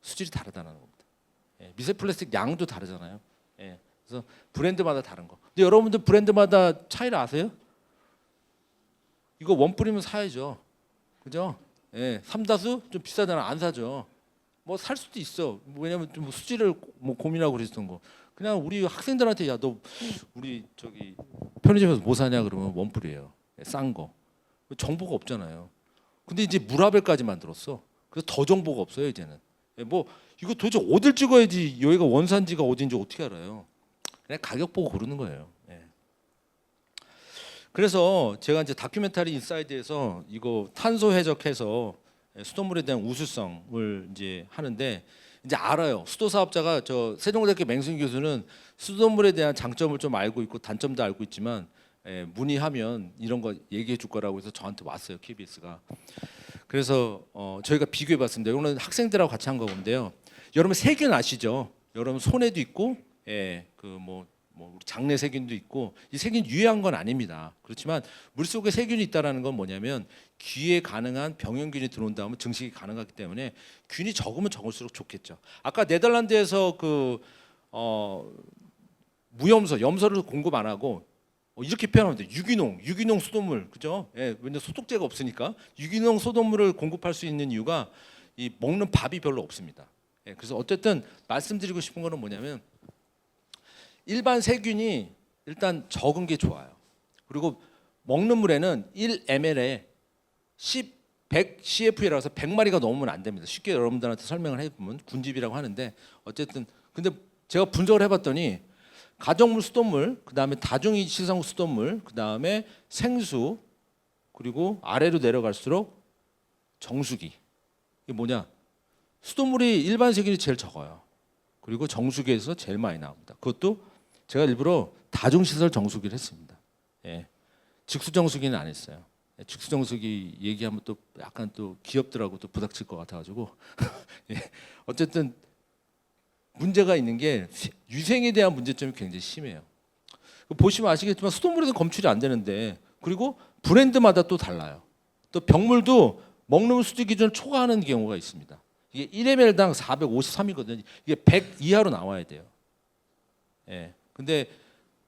수질이 다르다는 겁니다. 예, 미세 플라스틱 양도 다르잖아요. 예, 그래서 브랜드마다 다른 거. 근데 여러분들 브랜드마다 차이를 아세요? 이거 원 뿌리면 사야죠. 그죠? 예, 삼다수 좀 비싸잖아. 안 사죠. 뭐 살 수도 있어. 왜냐면 좀 수질을 뭐 고민하고 그랬던 거. 그냥 우리 학생들한테 야 너 우리 저기 편의점에서 뭐 사냐 그러면 원 뿌리예요. 싼 거. 정보가 없잖아요. 근데 이제 무라벨까지 만들었어. 그래서 더 정보가 없어요 이제는. 예, 뭐 이거 도대체 어딜 찍어야지 여기가 원산지가 어딘지 어떻게 알아요? 그냥 가격 보고 고르는 거예요. 예. 그래서 제가 이제 다큐멘터리 인사이드에서 이거 탄소 해적해서 수돗물에 대한 우수성을 이제 하는데 이제 알아요. 수도 사업자가 저 세종대학교 맹승 교수는 수돗물에 대한 장점을 좀 알고 있고 단점도 알고 있지만 문의하면 이런 거 얘기해 줄 거라고 해서 저한테 왔어요. KBS가. 그래서 저희가 비교해 봤습니다. 이거는 학생들하고 같이 한 거건데요. 여러분 세균 아시죠? 여러분 손에도 있고 뭐 장내 세균도 있고 이 세균 유해한 건 아닙니다. 그렇지만 물속에 세균이 있다라는 건 뭐냐면 귀에 가능한 병원균이 들어온다면 증식이 가능하기 때문에 균이 적으면 적을수록 좋겠죠. 아까 네덜란드에서 무염소, 염소를 공급 안 하고 이렇게 표현하면 돼요. 유기농 수돗물, 그죠? 예, 왜냐 소독제가 없으니까 유기농 수돗물을 공급할 수 있는 이유가 이 먹는 밥이 별로 없습니다. 예, 그래서 어쨌든 말씀드리고 싶은 거는 뭐냐면 일반 세균이 일단 적은 게 좋아요. 그리고 먹는 물에는 1ml에 100 CF라서 100마리가 넘으면 안 됩니다. 쉽게 여러분들한테 설명을 해보면 군집이라고 하는데 어쨌든 근데 제가 분석을 해봤더니 가정물 수돗물, 그다음에 다중이 시설 수돗물, 그다음에 생수, 그리고 아래로 내려갈수록 정수기. 이게 뭐냐? 수돗물이 일반 세균이 제일 적어요. 그리고 정수기에서 제일 많이 나옵니다. 그것도 제가 일부러 다중시설 정수기를 했습니다. 예. 직수 정수기는 안 했어요. 직수 정수기 얘기하면 또 약간 또 기업들하고 또 부닥칠 것 같아가지고 예. 어쨌든 문제가 있는 게 위생에 대한 문제점이 굉장히 심해요. 보시면 아시겠지만 수돗물에서 검출이 안 되는데 그리고 브랜드마다 또 달라요. 또 병물도 먹는 물 수질 기준을 초과하는 경우가 있습니다. 이게 1ml당 453이거든요. 이게 100 이하로 나와야 돼요. 예. 근데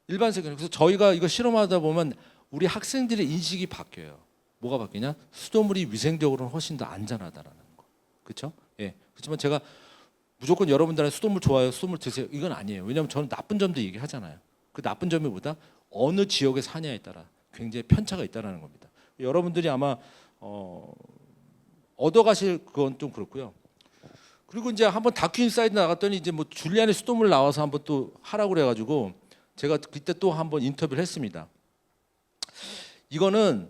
일반 세균 그래서 저희가 이거 실험하다 보면 우리 학생들의 인식이 바뀌어요. 뭐가 바뀌냐? 수돗물이 위생적으로는 훨씬 더 안전하다라는 거. 그렇죠? 예. 그렇지만 제가 무조건 여러분들한테 수돗물 좋아요, 수돗물 드세요. 이건 아니에요. 왜냐하면 저는 나쁜 점도 얘기하잖아요. 그 나쁜 점이 뭐다? 어느 지역에 사냐에 따라 굉장히 편차가 있다라는 겁니다. 여러분들이 아마 얻어가실 그건 좀 그렇고요. 그리고 이제 한번 다큐인사이드 나갔더니 이제 뭐 줄리안의 수돗물 나와서 한번 또 하라고 그래가지고 제가 그때 또 한번 인터뷰를 했습니다. 이거는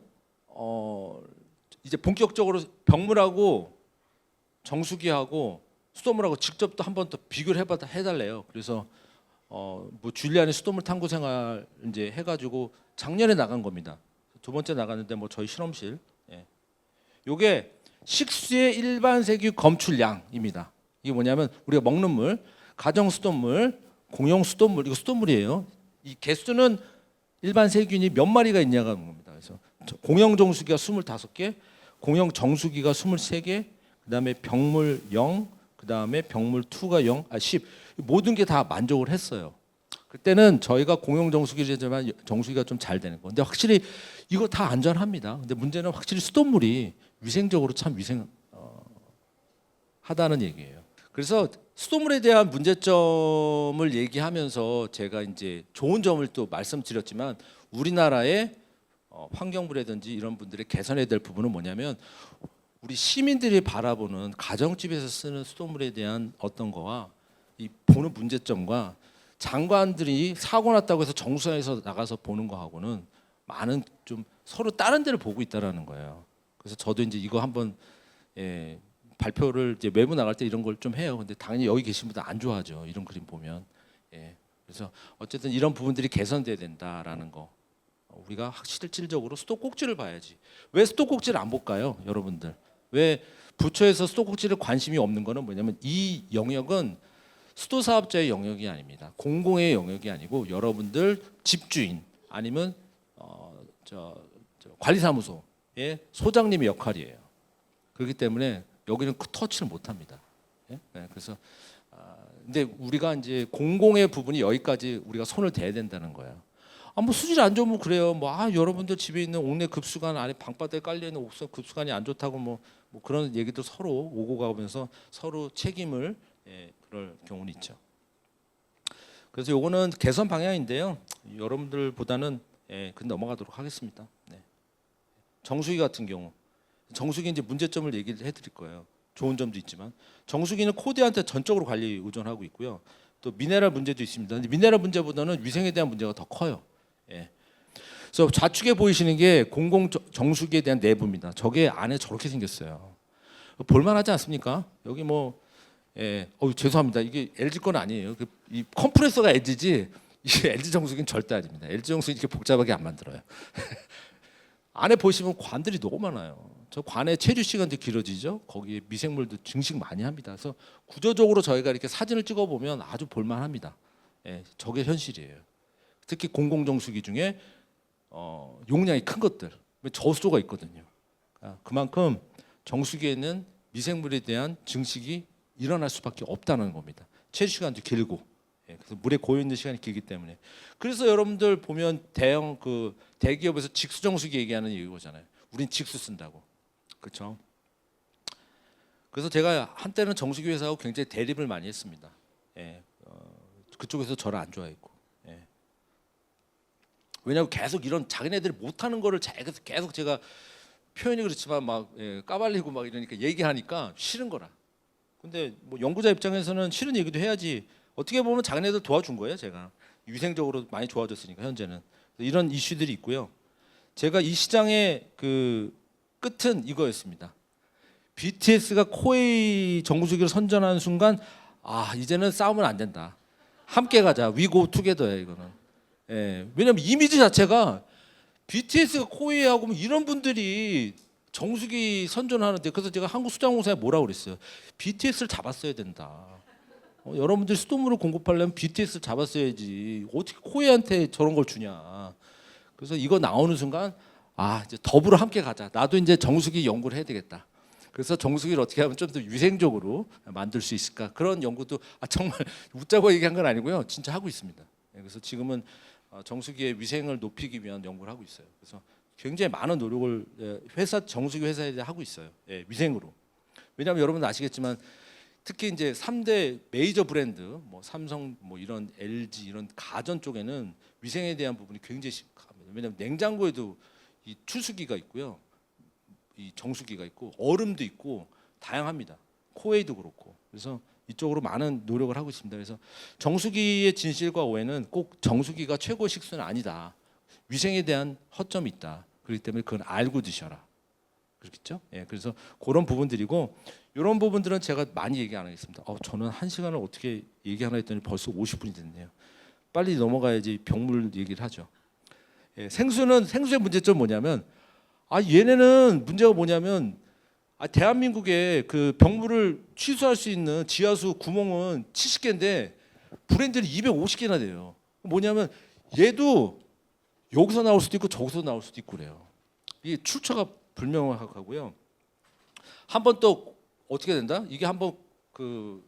이제 본격적으로 병물하고 정수기하고 수돗물하고 직접 또 한번 더 비교를 해달래요. 그래서 뭐 줄리안의 수돗물 탐구 생활 이제 해가지고 작년에 나간 겁니다. 두 번째 나갔는데 뭐 저희 실험실. 예. 요게 식수의 일반 세균 검출량입니다. 이게 뭐냐면 우리가 먹는 물, 가정 수돗물, 공용 수돗물 이거 수돗물이에요. 이 개수는 일반 세균이 몇 마리가 있냐가 하는 겁니다. 그래서 공용 정수기가 25개, 공용 정수기가 23개, 그다음에 병물 0, 그다음에 병물 2가 0, 10 모든 게 다 만족을 했어요. 그때는 저희가 공용 정수기지만 정수기가 좀 잘 되는 거. 근데 확실히 이거 다 안전합니다. 근데 문제는 확실히 수돗물이 위생적으로 참 하다는 얘기예요. 그래서 수돗물에 대한 문제점을 얘기하면서 제가 이제 좋은 점을 또 말씀드렸지만 우리나라의 환경부라든지 이런 분들의 개선해야 될 부분은 뭐냐면 우리 시민들이 바라보는 가정집에서 쓰는 수돗물에 대한 어떤 거와 이 보는 문제점과 장관들이 사고 났다고 해서 정수장에서 나가서 보는 거하고는 많은 좀 서로 다른 데를 보고 있다라는 거예요. 그래서 저도 이제 이거 한번 발표를 이제 외부 나갈 때 이런 걸 좀 해요. 근데 당연히 여기 계신 분들 안 좋아하죠. 이런 그림 보면. 그래서 어쨌든 이런 부분들이 개선돼야 된다라는 거. 우리가 실질적으로 수도꼭지를 봐야지. 왜 수도꼭지를 안 볼까요, 여러분들? 왜 부처에서 수도꼭지를 관심이 없는 거는 뭐냐면 이 영역은 수도 사업자의 영역이 아닙니다. 공공의 영역이 아니고 여러분들 집주인 아니면 관리사무소의 소장님의 역할이에요. 그렇기 때문에 여기는 터치를 못합니다. 그래서 근데 우리가 이제 공공의 부분이 여기까지 우리가 손을 대야 된다는 거예요. 뭐 수질 안 좋으면 그래요. 여러분들 집에 있는 옥내 급수관 안에 방바닥에 깔려 있는 옥수 급수관이 안 좋다고 뭐 그런 얘기도 서로 오고 가면서 서로 책임을 그럴 경우는 있죠. 그래서 요거는 개선 방향인데요. 여러분들보다는 넘어가도록 하겠습니다. 정수기 같은 경우 정수기 이제 문제점을 얘기를 해드릴 거예요. 좋은 점도 있지만 정수기는 코드한테 전적으로 관리 의존하고 있고요. 또 미네랄 문제도 있습니다. 근데 미네랄 문제보다는 위생에 대한 문제가 더 커요. 그래서 좌측에 보이시는 게 공공 정수기에 대한 내부입니다. 저게 안에 저렇게 생겼어요. 볼만하지 않습니까? 여기 죄송합니다. 이게 LG 건 아니에요. 이 컴프레서가 LG지 이게 LG 정수기는 절대 아닙니다. LG 정수기 이렇게 복잡하게 안 만들어요. 안에 보시면 관들이 너무 많아요. 저 관의 체류 시간도 길어지죠. 거기에 미생물도 증식 많이 합니다. 그래서 구조적으로 저희가 이렇게 사진을 찍어 보면 아주 볼만합니다. 저게 현실이에요. 특히 공공정수기 중에 용량이 큰 것들, 저수조가 있거든요. 그만큼 정수기에는 미생물에 대한 증식이 일어날 수밖에 없다는 겁니다. 체류 시간도 길고, 그래서 물에 고여 있는 시간이 길기 때문에. 그래서 여러분들 보면 대기업에서 직수 정수기 얘기하는 이거잖아요. 우린 직수 쓴다고, 그렇죠? 그래서 제가 한때는 정수기 회사하고 굉장히 대립을 많이 했습니다. 그쪽에서 저를 안 좋아했고. 왜냐하면 계속 이런 자기네들이 못하는 거를 계속 제가 표현이 그렇지만 까발리고 이러니까 얘기하니까 싫은 거라. 근데 뭐 연구자 입장에서는 싫은 얘기도 해야지. 어떻게 보면 자기네들 도와준 거예요. 제가 위생적으로 많이 좋아졌으니까 현재는 이런 이슈들이 있고요. 제가 이 시장의 그 끝은 이거였습니다. BTS가 코웨이 정수기를 선전하는 순간 이제는 싸우면 안 된다. 함께 가자. We go together야 이거는. 왜냐면 이미지 자체가 BTS가 코웨이하고 이런 분들이 정수기 선전하는데 그래서 제가 한국수자공사에 뭐라고 그랬어요. BTS를 잡았어야 된다. 여러분들 수돗물을 공급하려면 BTS를 잡았어야지. 어떻게 코웨이한테 저런 걸 주냐. 그래서 이거 나오는 순간 이제 더불어 함께 가자. 나도 이제 정수기 연구를 해야 되겠다. 그래서 정수기를 어떻게 하면 좀 더 위생적으로 만들 수 있을까 그런 연구도 정말 웃자고 얘기한 건 아니고요. 진짜 하고 있습니다. 그래서 지금은 정수기의 위생을 높이기 위한 연구를 하고 있어요. 그래서 굉장히 많은 노력을 정수기 회사에 하고 있어요. 위생으로. 왜냐하면 여러분 아시겠지만 특히 이제 3대 메이저 브랜드 뭐 삼성 뭐 이런 LG 이런 가전 쪽에는 위생에 대한 부분이 굉장히 심각합니다. 왜냐하면 냉장고에도 이 추수기가 있고요. 이 정수기가 있고 얼음도 있고 다양합니다. 코웨이도 그렇고. 그래서 이쪽으로 많은 노력을 하고 있습니다. 그래서 정수기의 진실과 오해는 꼭 정수기가 최고 식수는 아니다. 위생에 대한 허점이 있다. 그렇기 때문에 그건 알고 드셔라. 그렇겠죠? 예, 그래서 그런 부분들이고 이런 부분들은 제가 많이 얘기 안 하겠습니다. 저는 1시간을 어떻게 얘기하나 했더니 벌써 50분이 됐네요. 빨리 넘어가야지 병물 얘기를 하죠. 예, 생수의 문제점 뭐냐면 얘네는 문제가 뭐냐면 대한민국에 그 병물을 취수할 수 있는 지하수 구멍은 70개인데 브랜드는 250개나 돼요. 뭐냐면 얘도 여기서 나올 수도 있고 저기서 나올 수도 있고 그래요. 이게 출처가 불명확하고요. 한번 또 어떻게 된다? 이게 한번 그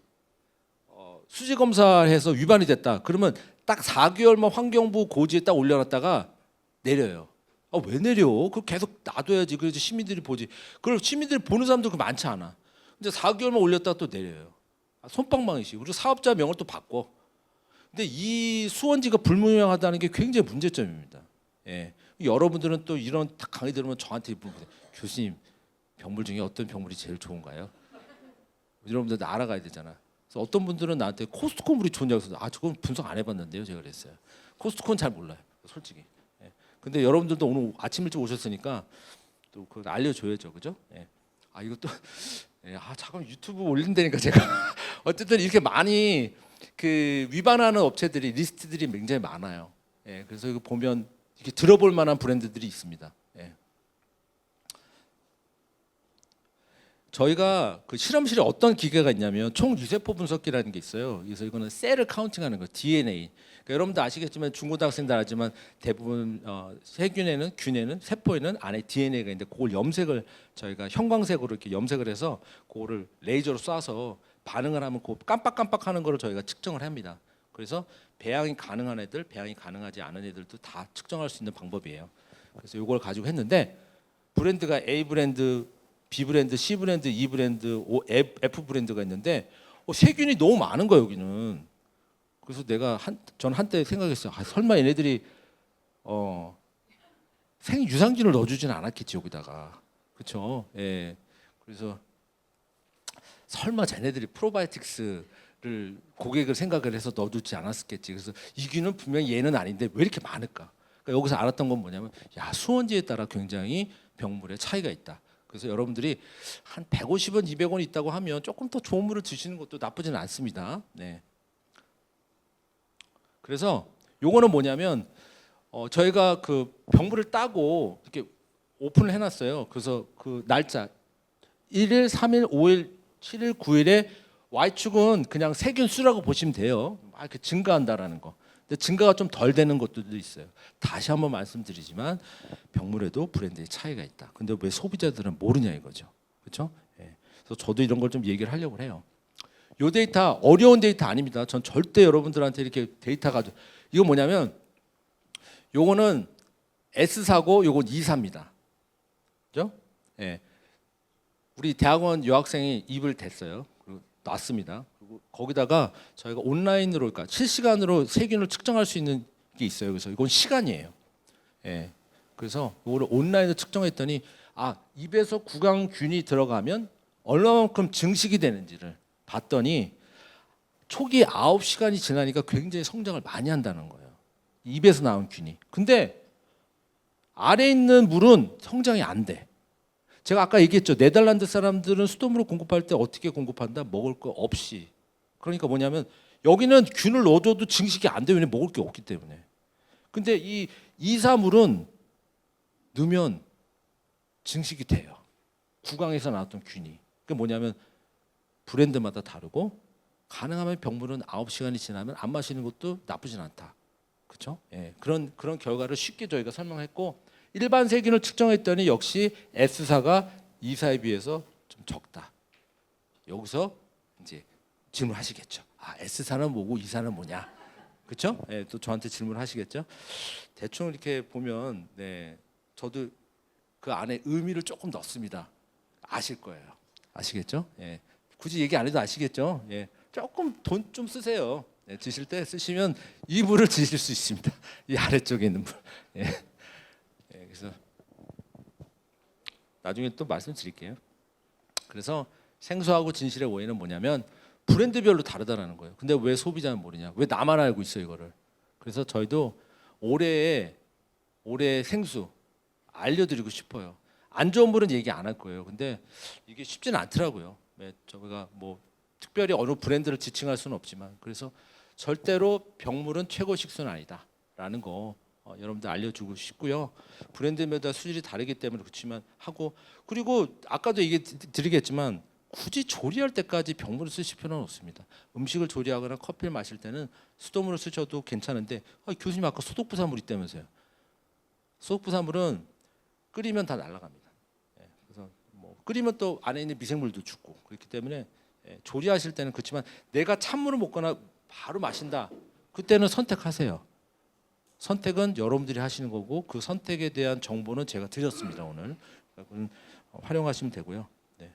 수지 검사해서 위반이 됐다. 그러면 딱 4개월만 환경부 고지에 딱 올려놨다가 내려요. 왜 내려? 그거 계속 놔둬야지. 그래서 시민들이 보지. 그걸 시민들이 보는 사람도 그 많지 않아. 근데 4개월만 올렸다가 또 내려요. 손방망이시. 그리고 사업자 명을 또 바꿔. 근데 이 수원지가 불분명하다는 게 굉장히 문제점입니다. 예. 여러분들은 또 이런 강의 들으면 저한테 물어보세요. 교수님, 병물 중에 어떤 병물이 제일 좋은가요? 여러분들 알아가야 되잖아. 그래서 어떤 분들은 나한테 코스트코 물이 좋냐고 해서 저건 분석 안 해봤는데요. 제가 그랬어요. 코스트코는 잘 몰라요. 솔직히. 예. 근데 여러분들도 오늘 아침 일찍 오셨으니까 또 그걸 알려줘야죠. 그죠? 예. 이것도 잠깐 유튜브 올린다니까 제가 어쨌든 이렇게 많이 그 위반하는 업체들이 리스트들이 굉장히 많아요. 예. 그래서 이거 보면 이렇게 들어볼 만한 브랜드들이 있습니다. 예. 저희가 그 실험실에 어떤 기계가 있냐면 총 유세포 분석기라는 게 있어요. 그래서 이거는 셀을 카운팅하는 거, DNA. 그러니까 여러분도 아시겠지만 중고등학생들 알지만 대부분 균에는 세포에는 안에 DNA가 있는데 그걸 염색을 저희가 형광색으로 이렇게 염색을 해서 그거를 레이저로 쏴서 반응을 하면 그 깜빡깜빡하는 거를 저희가 측정을 합니다. 그래서 배양이 가능한 애들, 배양이 가능하지 않은 애들도 다 측정할 수 있는 방법이에요. 그래서 이걸 가지고 했는데 브랜드가 A 브랜드, B 브랜드, C 브랜드, E 브랜드, F 브랜드가 있는데 세균이 너무 많은 거예요 여기는. 그래서 전 한때 생각했어요. 설마 얘네들이 생유산균을 넣어주진 않았겠지 여기다가. 그렇죠? 예. 그래서 설마 쟤네들이 프로바이오틱스를 고객을 생각을 해서 넣어두지 않았겠지. 그래서 이 균은 분명히 얘는 아닌데 왜 이렇게 많을까? 그러니까 여기서 알았던 건 뭐냐면 수원지에 따라 굉장히 병물의 차이가 있다. 그래서 여러분들이 한 150원, 200원 있다고 하면 조금 더 좋은 물을 드시는 것도 나쁘지는 않습니다. 네. 그래서 요거는 뭐냐면 저희가 그 병물을 따고 이렇게 오픈을 해놨어요. 그래서 그 날짜 1일, 3일, 5일, 7일, 9일에 Y축은 그냥 세균 수라고 보시면 돼요. 이렇게 증가한다라는 거. 근데 증가가 좀 덜 되는 것들도 있어요. 다시 한번 말씀드리지만 병물에도 브랜드의 차이가 있다. 근데 왜 소비자들은 모르냐 이거죠. 그렇죠? 예. 그래서 저도 이런 걸 좀 얘기를 하려고 해요. 요 데이터 어려운 데이터 아닙니다. 전 절대 여러분들한테 이렇게 데이터 가지고 이거 뭐냐면 요거는 S사고 요건 E사입니다. 그죠? 예. 우리 대학원 여학생이 입을 댔어요. 그리고 놨습니다. 그리고 거기다가 저희가 온라인으로 그러니까 실시간으로 세균을 측정할 수 있는 게 있어요. 그래서 이건 시간이에요. 예. 그래서 이거를 온라인으로 측정했더니 입에서 구강균이 들어가면 얼마만큼 증식이 되는지를 봤더니 초기 9시간이 지나니까 굉장히 성장을 많이 한다는 거예요. 입에서 나온 균이. 근데 아래에 있는 물은 성장이 안 돼. 제가 아까 얘기했죠. 네덜란드 사람들은 수돗물을 공급할 때 어떻게 공급한다? 먹을 거 없이. 그러니까 뭐냐면 여기는 균을 넣어줘도 증식이 안 돼요. 왜냐면 먹을 게 없기 때문에. 근데 이 이사물은 넣으면 증식이 돼요. 구강에서 나왔던 균이. 그게 뭐냐면 브랜드마다 다르고 가능하면 병물은 9시간이 지나면 안 마시는 것도 나쁘진 않다. 그렇죠? 예. 그런 결과를 쉽게 저희가 설명했고 일반 세균을 측정했더니 역시 S사가 E사에 비해서 좀 적다. 여기서 이제 질문하시겠죠. 아, S사는 뭐고 E사는 뭐냐? 그렇죠? 네, 또 저한테 질문하시겠죠. 대충 이렇게 보면 네, 저도 그 안에 의미를 조금 넣습니다. 아실 거예요. 아시겠죠? 예. 굳이 얘기 안 해도 아시겠죠? 예. 조금 돈 좀 쓰세요. 예, 드실 때 쓰시면 이불을 드실 수 있습니다. 이 아래쪽에 있는 불. 예. 예, 그래서 나중에 또 말씀드릴게요. 그래서 생소하고 진실의 오해는 뭐냐면 브랜드별로 다르다라는 거예요. 근데 왜 소비자는 모르냐? 왜 나만 알고 있어 이거를? 그래서 저희도 올해의 생수 알려드리고 싶어요. 안 좋은 분은 얘기 안 할 거예요. 근데 이게 쉽지는 않더라고요. 저희가 뭐 특별히 어느 브랜드를 지칭할 수는 없지만 그래서 절대로 병물은 최고 식수는 아니다라는 거 여러분들 알려주고 싶고요. 브랜드마다 수질이 다르기 때문에 그렇지만 하고 그리고 아까도 얘기 드리겠지만 굳이 조리할 때까지 병물을 쓰실 필요는 없습니다. 음식을 조리하거나 커피를 마실 때는 수돗물을 쓰셔도 괜찮은데 교수님 아까 소독부사물 있다면서요. 소독부사물은 끓이면 다 날아갑니다. 예, 그래서 뭐 끓이면 또 안에 있는 미생물도 죽고 그렇기 때문에 조리하실 때는 그렇지만 내가 찬물을 먹거나 바로 마신다. 그때는 선택하세요. 선택은 여러분들이 하시는 거고 그 선택에 대한 정보는 제가 드렸습니다 오늘. 그건 활용하시면 되고요. 네.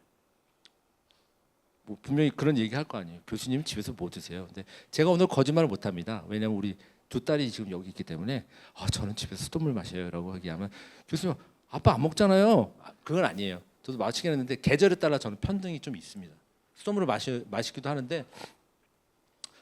뭐 분명히 그런 얘기 할 거 아니에요. 교수님 집에서 뭐 드세요? 근데 제가 오늘 거짓말을 못 합니다. 왜냐하면 우리 두 딸이 지금 여기 있기 때문에 저는 집에서 수돗물 마셔요라고 얘기하면 교수님 아빠 안 먹잖아요. 그건 아니에요. 저도 마시긴 했는데 계절에 따라 저는 편등이 좀 있습니다. 수돗물을 마시기도 하는데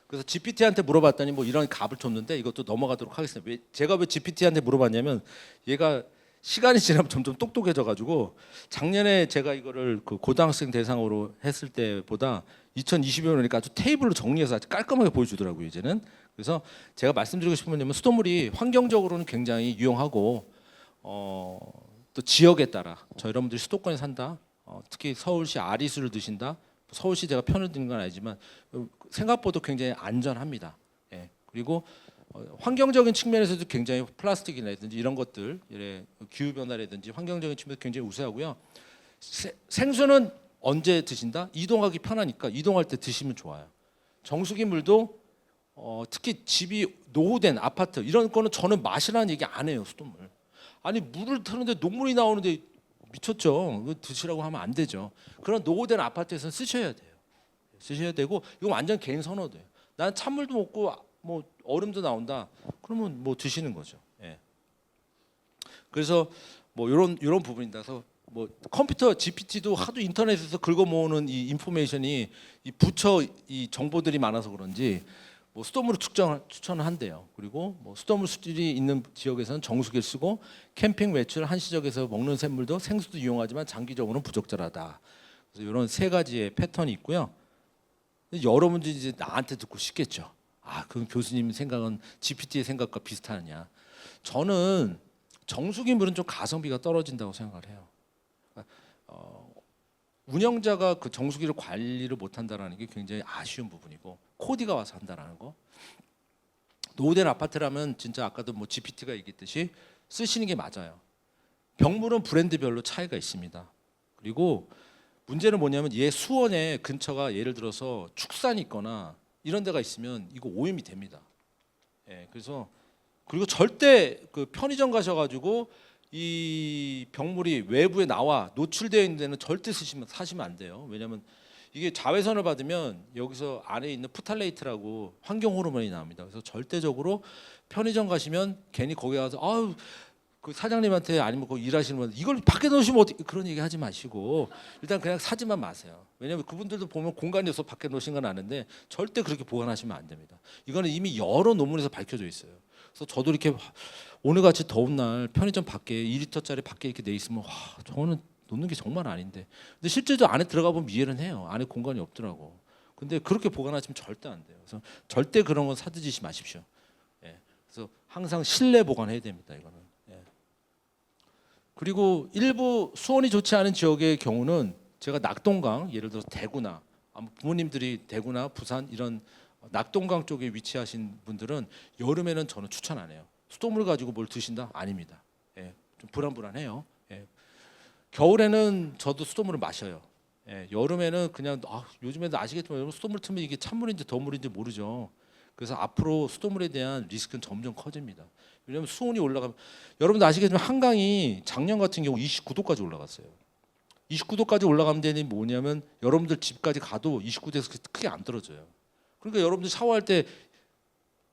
그래서 GPT한테 물어봤더니 뭐 이런 값을 줬는데 이것도 넘어가도록 하겠습니다. 제가 왜 GPT한테 물어봤냐면 얘가 시간이 지나면 점점 똑똑해져가지고 작년에 제가 이거를 그 고등학생 대상으로 했을 때보다 2020년이니까 아주 테이블로 정리해서 아주 깔끔하게 보여주더라고요 이제는. 그래서 제가 말씀드리고 싶은 건 수돗물이 환경적으로는 굉장히 유용하고 또 지역에 따라 저 여러분들이 수도권에 산다 특히 서울시 아리수를 드신다 서울시 제가 편을 드는 건 아니지만 생각보다 굉장히 안전합니다. 예. 그리고 환경적인 측면에서도 굉장히 플라스틱이라든지 이런 것들 기후 변화라든지 환경적인 측면에서 굉장히 우세하고요. 생수는 언제 드신다? 이동하기 편하니까 이동할 때 드시면 좋아요. 정수기 물도 특히 집이 노후된 아파트 이런 거는 저는 마시라는 얘기 안 해요. 수돗물. 아니 물을 트는데 녹물이 나오는데 미쳤죠. 그거 드시라고 하면 안 되죠. 그런 노후된 아파트에서는 쓰셔야 돼요. 쓰셔야 되고 이거 완전 개인 선호도예요. 난 찬물도 먹고 뭐 얼음도 나온다. 그러면 뭐 드시는 거죠. 예. 그래서 뭐 이런 부분이라서 뭐 컴퓨터 GPT도 하도 인터넷에서 긁어 모으는 이 인포메이션이 이 부처 이 정보들이 많아서 그런지 뭐 수돗물을 추천을 한대요. 그리고 뭐 수돗물 수질이 있는 지역에서는 정수기를 쓰고 캠핑 외출 한시적에서 먹는 샘물도 생수도 이용하지만 장기적으로는 부적절하다. 그래서 이런 세 가지의 패턴이 있고요. 여러분들이 이제 나한테 듣고 싶겠죠. 그럼 교수님 생각은 GPT의 생각과 비슷하느냐? 저는 정수기 물은 좀 가성비가 떨어진다고 생각을 해요. 운영자가 그 정수기를 관리를 못한다라는 게 굉장히 아쉬운 부분이고 코디가 와서 한다라는 거. 노후된 아파트라면 진짜 아까도 뭐 GPT가 얘기했듯이 쓰시는 게 맞아요. 병물은 브랜드별로 차이가 있습니다. 그리고 문제는 뭐냐면 얘 수원에 근처가 예를 들어서 축산이 있거나 이런 데가 있으면 이거 오염이 됩니다. 예, 그래서 그리고 절대 그 편의점 가셔가지고 이 병물이 외부에 나와 노출되어 있는 데는 절대 사시면 안 돼요. 왜냐하면 이게 자외선을 받으면 여기서 안에 있는 프탈레이트라고 환경 호르몬이 나옵니다. 그래서 절대적으로 편의점 가시면 괜히 거기 가서 그 사장님한테 아니면 거기 일하시는 분 이걸 밖에 놓으시면 어떻게 그런 얘기 하지 마시고 일단 그냥 사지만 마세요. 왜냐하면 그분들도 보면 공간이 없어 밖에 놓으신 건 아는데 절대 그렇게 보관하시면 안 됩니다. 이거는 이미 여러 논문에서 밝혀져 있어요. 그래서 저도 이렇게 오늘같이 더운 날 편의점 밖에 2리터짜리 밖에 이렇게 내 있으면 저는 놓는 게 정말 아닌데 근데 실제로 안에 들어가 보면 이해는 해요. 안에 공간이 없더라고. 근데 그렇게 보관하시면 절대 안 돼요. 그래서 절대 그런 건 사드시지 마십시오. 예. 그래서 항상 실내 보관해야 됩니다. 이거는. 예. 그리고 일부 수온이 좋지 않은 지역의 경우는 제가 낙동강 예를 들어서 대구나 아마 부모님들이 대구나 부산 이런 낙동강 쪽에 위치하신 분들은 여름에는 저는 추천 안 해요. 수돗물 가지고 뭘 드신다? 아닙니다. 예, 좀 불안해요. 예. 겨울에는 저도 수돗물을 마셔요. 예, 여름에는 그냥 요즘에도 아시겠지만 여러분 수돗물 틀면 이게 찬물인지 더물인지 모르죠. 그래서 앞으로 수돗물에 대한 리스크는 점점 커집니다. 왜냐하면 수온이 올라가면 여러분도 아시겠지만 한강이 작년 같은 경우 29도까지 올라갔어요. 29도까지 올라가면 되니 뭐냐면 여러분들 집까지 가도 29도에서 크게 안 떨어져요. 그러니까 여러분들 샤워할 때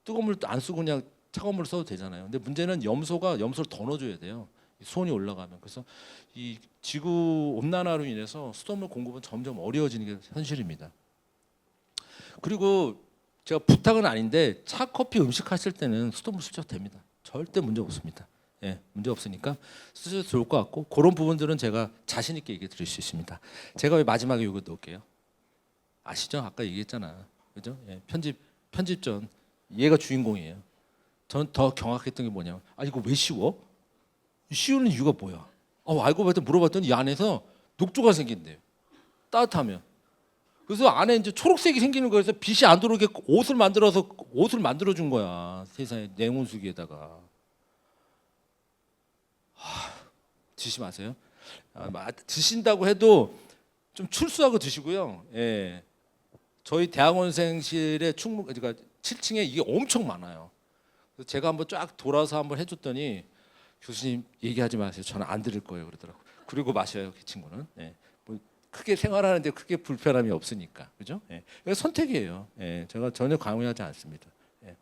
뜨거운 물 안 쓰고 그냥 차가운 물 써도 되잖아요. 근데 문제는 염소를 더 넣어줘야 돼요. 수온이 올라가면. 그래서 이 지구 온난화로 인해서 수돗물 공급은 점점 어려워지는 게 현실입니다. 그리고 제가 부탁은 아닌데 차, 커피, 음식 하실 때는 수돗물 쓰셔도 됩니다. 절대 문제 없습니다. 예, 문제 없으니까 쓰셔도 좋을 것 같고 그런 부분들은 제가 자신 있게 얘기해 드릴 수 있습니다. 제가 왜 마지막에 이거 넣을게요? 아시죠? 아까 얘기했잖아. 그죠? 예, 편집 전 얘가 주인공이에요. 저는 더 경악했던 게 뭐냐면 이거 왜 씌워? 씌우는 이유가 뭐야? 알고 봤더니 물어봤더니 이 안에서 녹조가 생긴대요. 따뜻하면. 그래서 안에 이제 초록색이 생기는 거에서 빛이 안 들어오게 옷을 만들어 준 거야. 세상에 냉온수기에다가. 드시지 마세요. 드신다고 해도 좀 출수하고 드시고요. 예. 저희 대학원생실에 그러니까 7층에 이게 엄청 많아요. 그래서 제가 한번 쫙 돌아서 한번 해줬더니 교수님 얘기하지 마세요. 저는 안 들을 거예요. 그러더라고. 그리고 마셔요, 그 친구는. 예. 뭐 크게 생활하는데 크게 불편함이 없으니까, 그죠? 예. 그래서 선택이에요. 예. 제가 전혀 강요하지 않습니다. 예.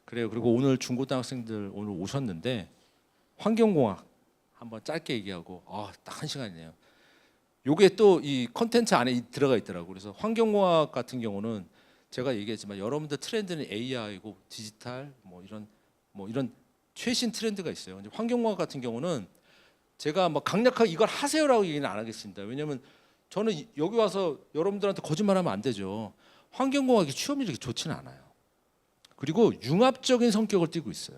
그래요. 그리고 오늘 중고등학생들 오늘 오셨는데 환경공학 한번 짧게 얘기하고 딱 1시간이네요. 요게 또 이 컨텐츠 안에 들어가 있더라고. 그래서 환경공학 같은 경우는 제가 얘기했지만 여러분들 트렌드는 AI고 디지털 뭐 이런 최신 트렌드가 있어요. 근데 환경공학 같은 경우는 제가 뭐 강력하게 이걸 하세요라고 얘기는 안 하겠습니다. 왜냐하면 저는 여기 와서 여러분들한테 거짓말하면 안 되죠. 환경공학이 취업률이 이렇게 좋지는 않아요. 그리고 융합적인 성격을 띠고 있어요.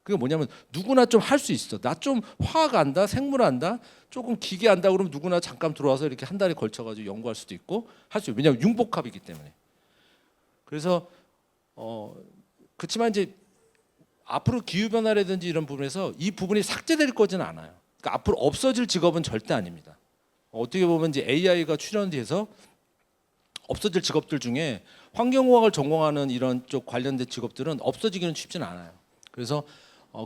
그게 뭐냐면 누구나 좀 할 수 있어. 나 좀 화학 안다, 생물 안다, 조금 기계 안다 그러면 누구나 잠깐 들어와서 이렇게 한 달에 걸쳐가지고 연구할 수도 있고 할 수 있어요. 왜냐하면 융복합이기 때문에. 그래서 그렇지만 이제 앞으로 기후 변화라든지 이런 부분에서 이 부분이 삭제될 거지는 않아요. 그러니까 앞으로 없어질 직업은 절대 아닙니다. 어떻게 보면 이제 AI가 출현돼서 없어질 직업들 중에 환경공학을 전공하는 이런 쪽 관련된 직업들은 없어지기는 쉽지는 않아요. 그래서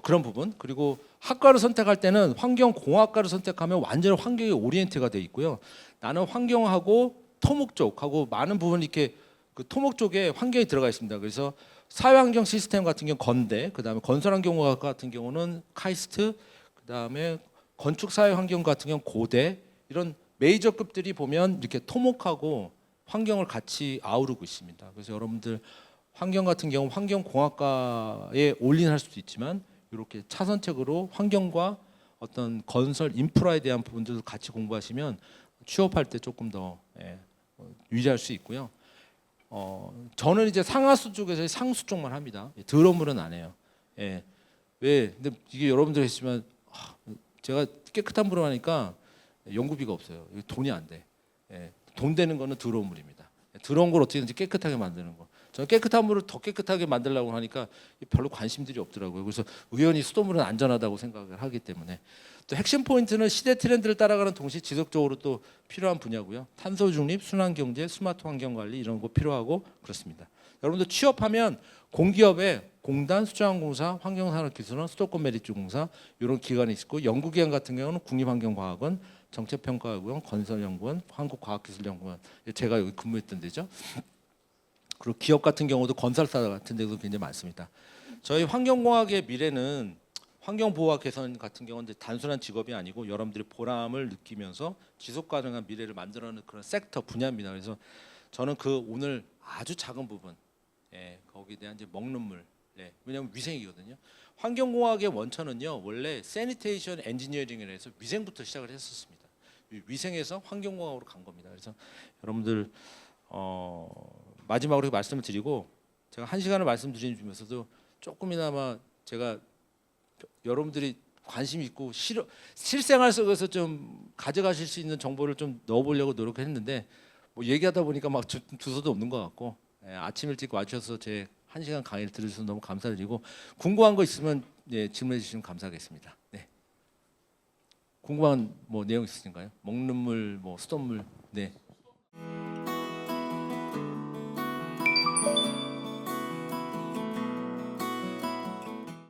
그런 부분 그리고 학과를 선택할 때는 환경공학과를 선택하면 완전히 환경에 오리엔트가 돼 있고요. 나는 환경하고 토목 쪽하고 많은 부분 이렇게 그 토목 쪽에 환경이 들어가 있습니다. 그래서 사회환경 시스템 같은 경우 건대, 그다음에 건설환경공학 같은 경우는 카이스트, 그다음에 건축사회환경 같은 경우 고대 이런 메이저급들이 보면 이렇게 토목하고 환경을 같이 아우르고 있습니다. 그래서 여러분들 환경 같은 경우 환경공학과에 올인할 수도 있지만 이렇게 차선책으로 환경과 어떤 건설 인프라에 대한 부분들도 같이 공부하시면 취업할 때 조금 더 유지할 수 있고요. 저는 이제 상하수 쪽에서 상수 쪽만 합니다. 드럼물은 안 해요. 예. 왜? 근데 이게 여러분들 했지만 제가 깨끗한 물을 하니까 연구비가 없어요. 돈이 안 돼. 예. 돈 되는 거는 더러운 물입니다. 더러운 걸 어떻게든지 깨끗하게 만드는 거. 저는 깨끗한 물을 더 깨끗하게 만들려고 하니까 별로 관심들이 없더라고요. 그래서 의원이 수돗물은 안전하다고 생각을 하기 때문에 또 핵심 포인트는 시대 트렌드를 따라가는 동시에 지속적으로 또 필요한 분야고요. 탄소 중립, 순환 경제, 스마트 환경 관리 이런 거 필요하고 그렇습니다. 여러분들 취업하면 공기업에 공단, 수자원공사, 환경산업기술원, 수도권 메리츠공사 이런 기관이 있고 연구기관 같은 경우는 국립환경과학원, 정책평가연구원, 건설연구원, 한국과학기술연구원 제가 여기 근무했던 데죠. 그리고 기업 같은 경우도 건설사 같은 데도 굉장히 많습니다. 저희 환경공학의 미래는 환경보호와 개선 같은 경우는 단순한 직업이 아니고 여러분들이 보람을 느끼면서 지속가능한 미래를 만들어내는 그런 섹터 분야입니다. 그래서 저는 그 오늘 아주 작은 부분, 거기에 대한 이제 먹는 물, 왜냐하면 위생이거든요. 환경공학의 원천은요 원래 세니테이션 엔지니어링을 해서 위생부터 시작을 했었습니다. 위생에서 환경공학으로 간 겁니다. 그래서 여러분들 마지막으로 말씀을 드리고 제가 1시간을 말씀드리면서도 조금이나마 제가 여러분들이 관심 있고 실생활 속에서 좀 가져가실 수 있는 정보를 좀 넣어보려고 노력했는데 뭐 얘기하다 보니까 막 두서도 없는 것 같고 아침 일찍 와주셔서 제 1시간 강의를 들으셔서 너무 감사드리고 궁금한 거 있으면 질문해 주시면 감사하겠습니다. 네. 궁금한 뭐 내용 있으신가요? 먹는 물, 뭐 수돗물. 네.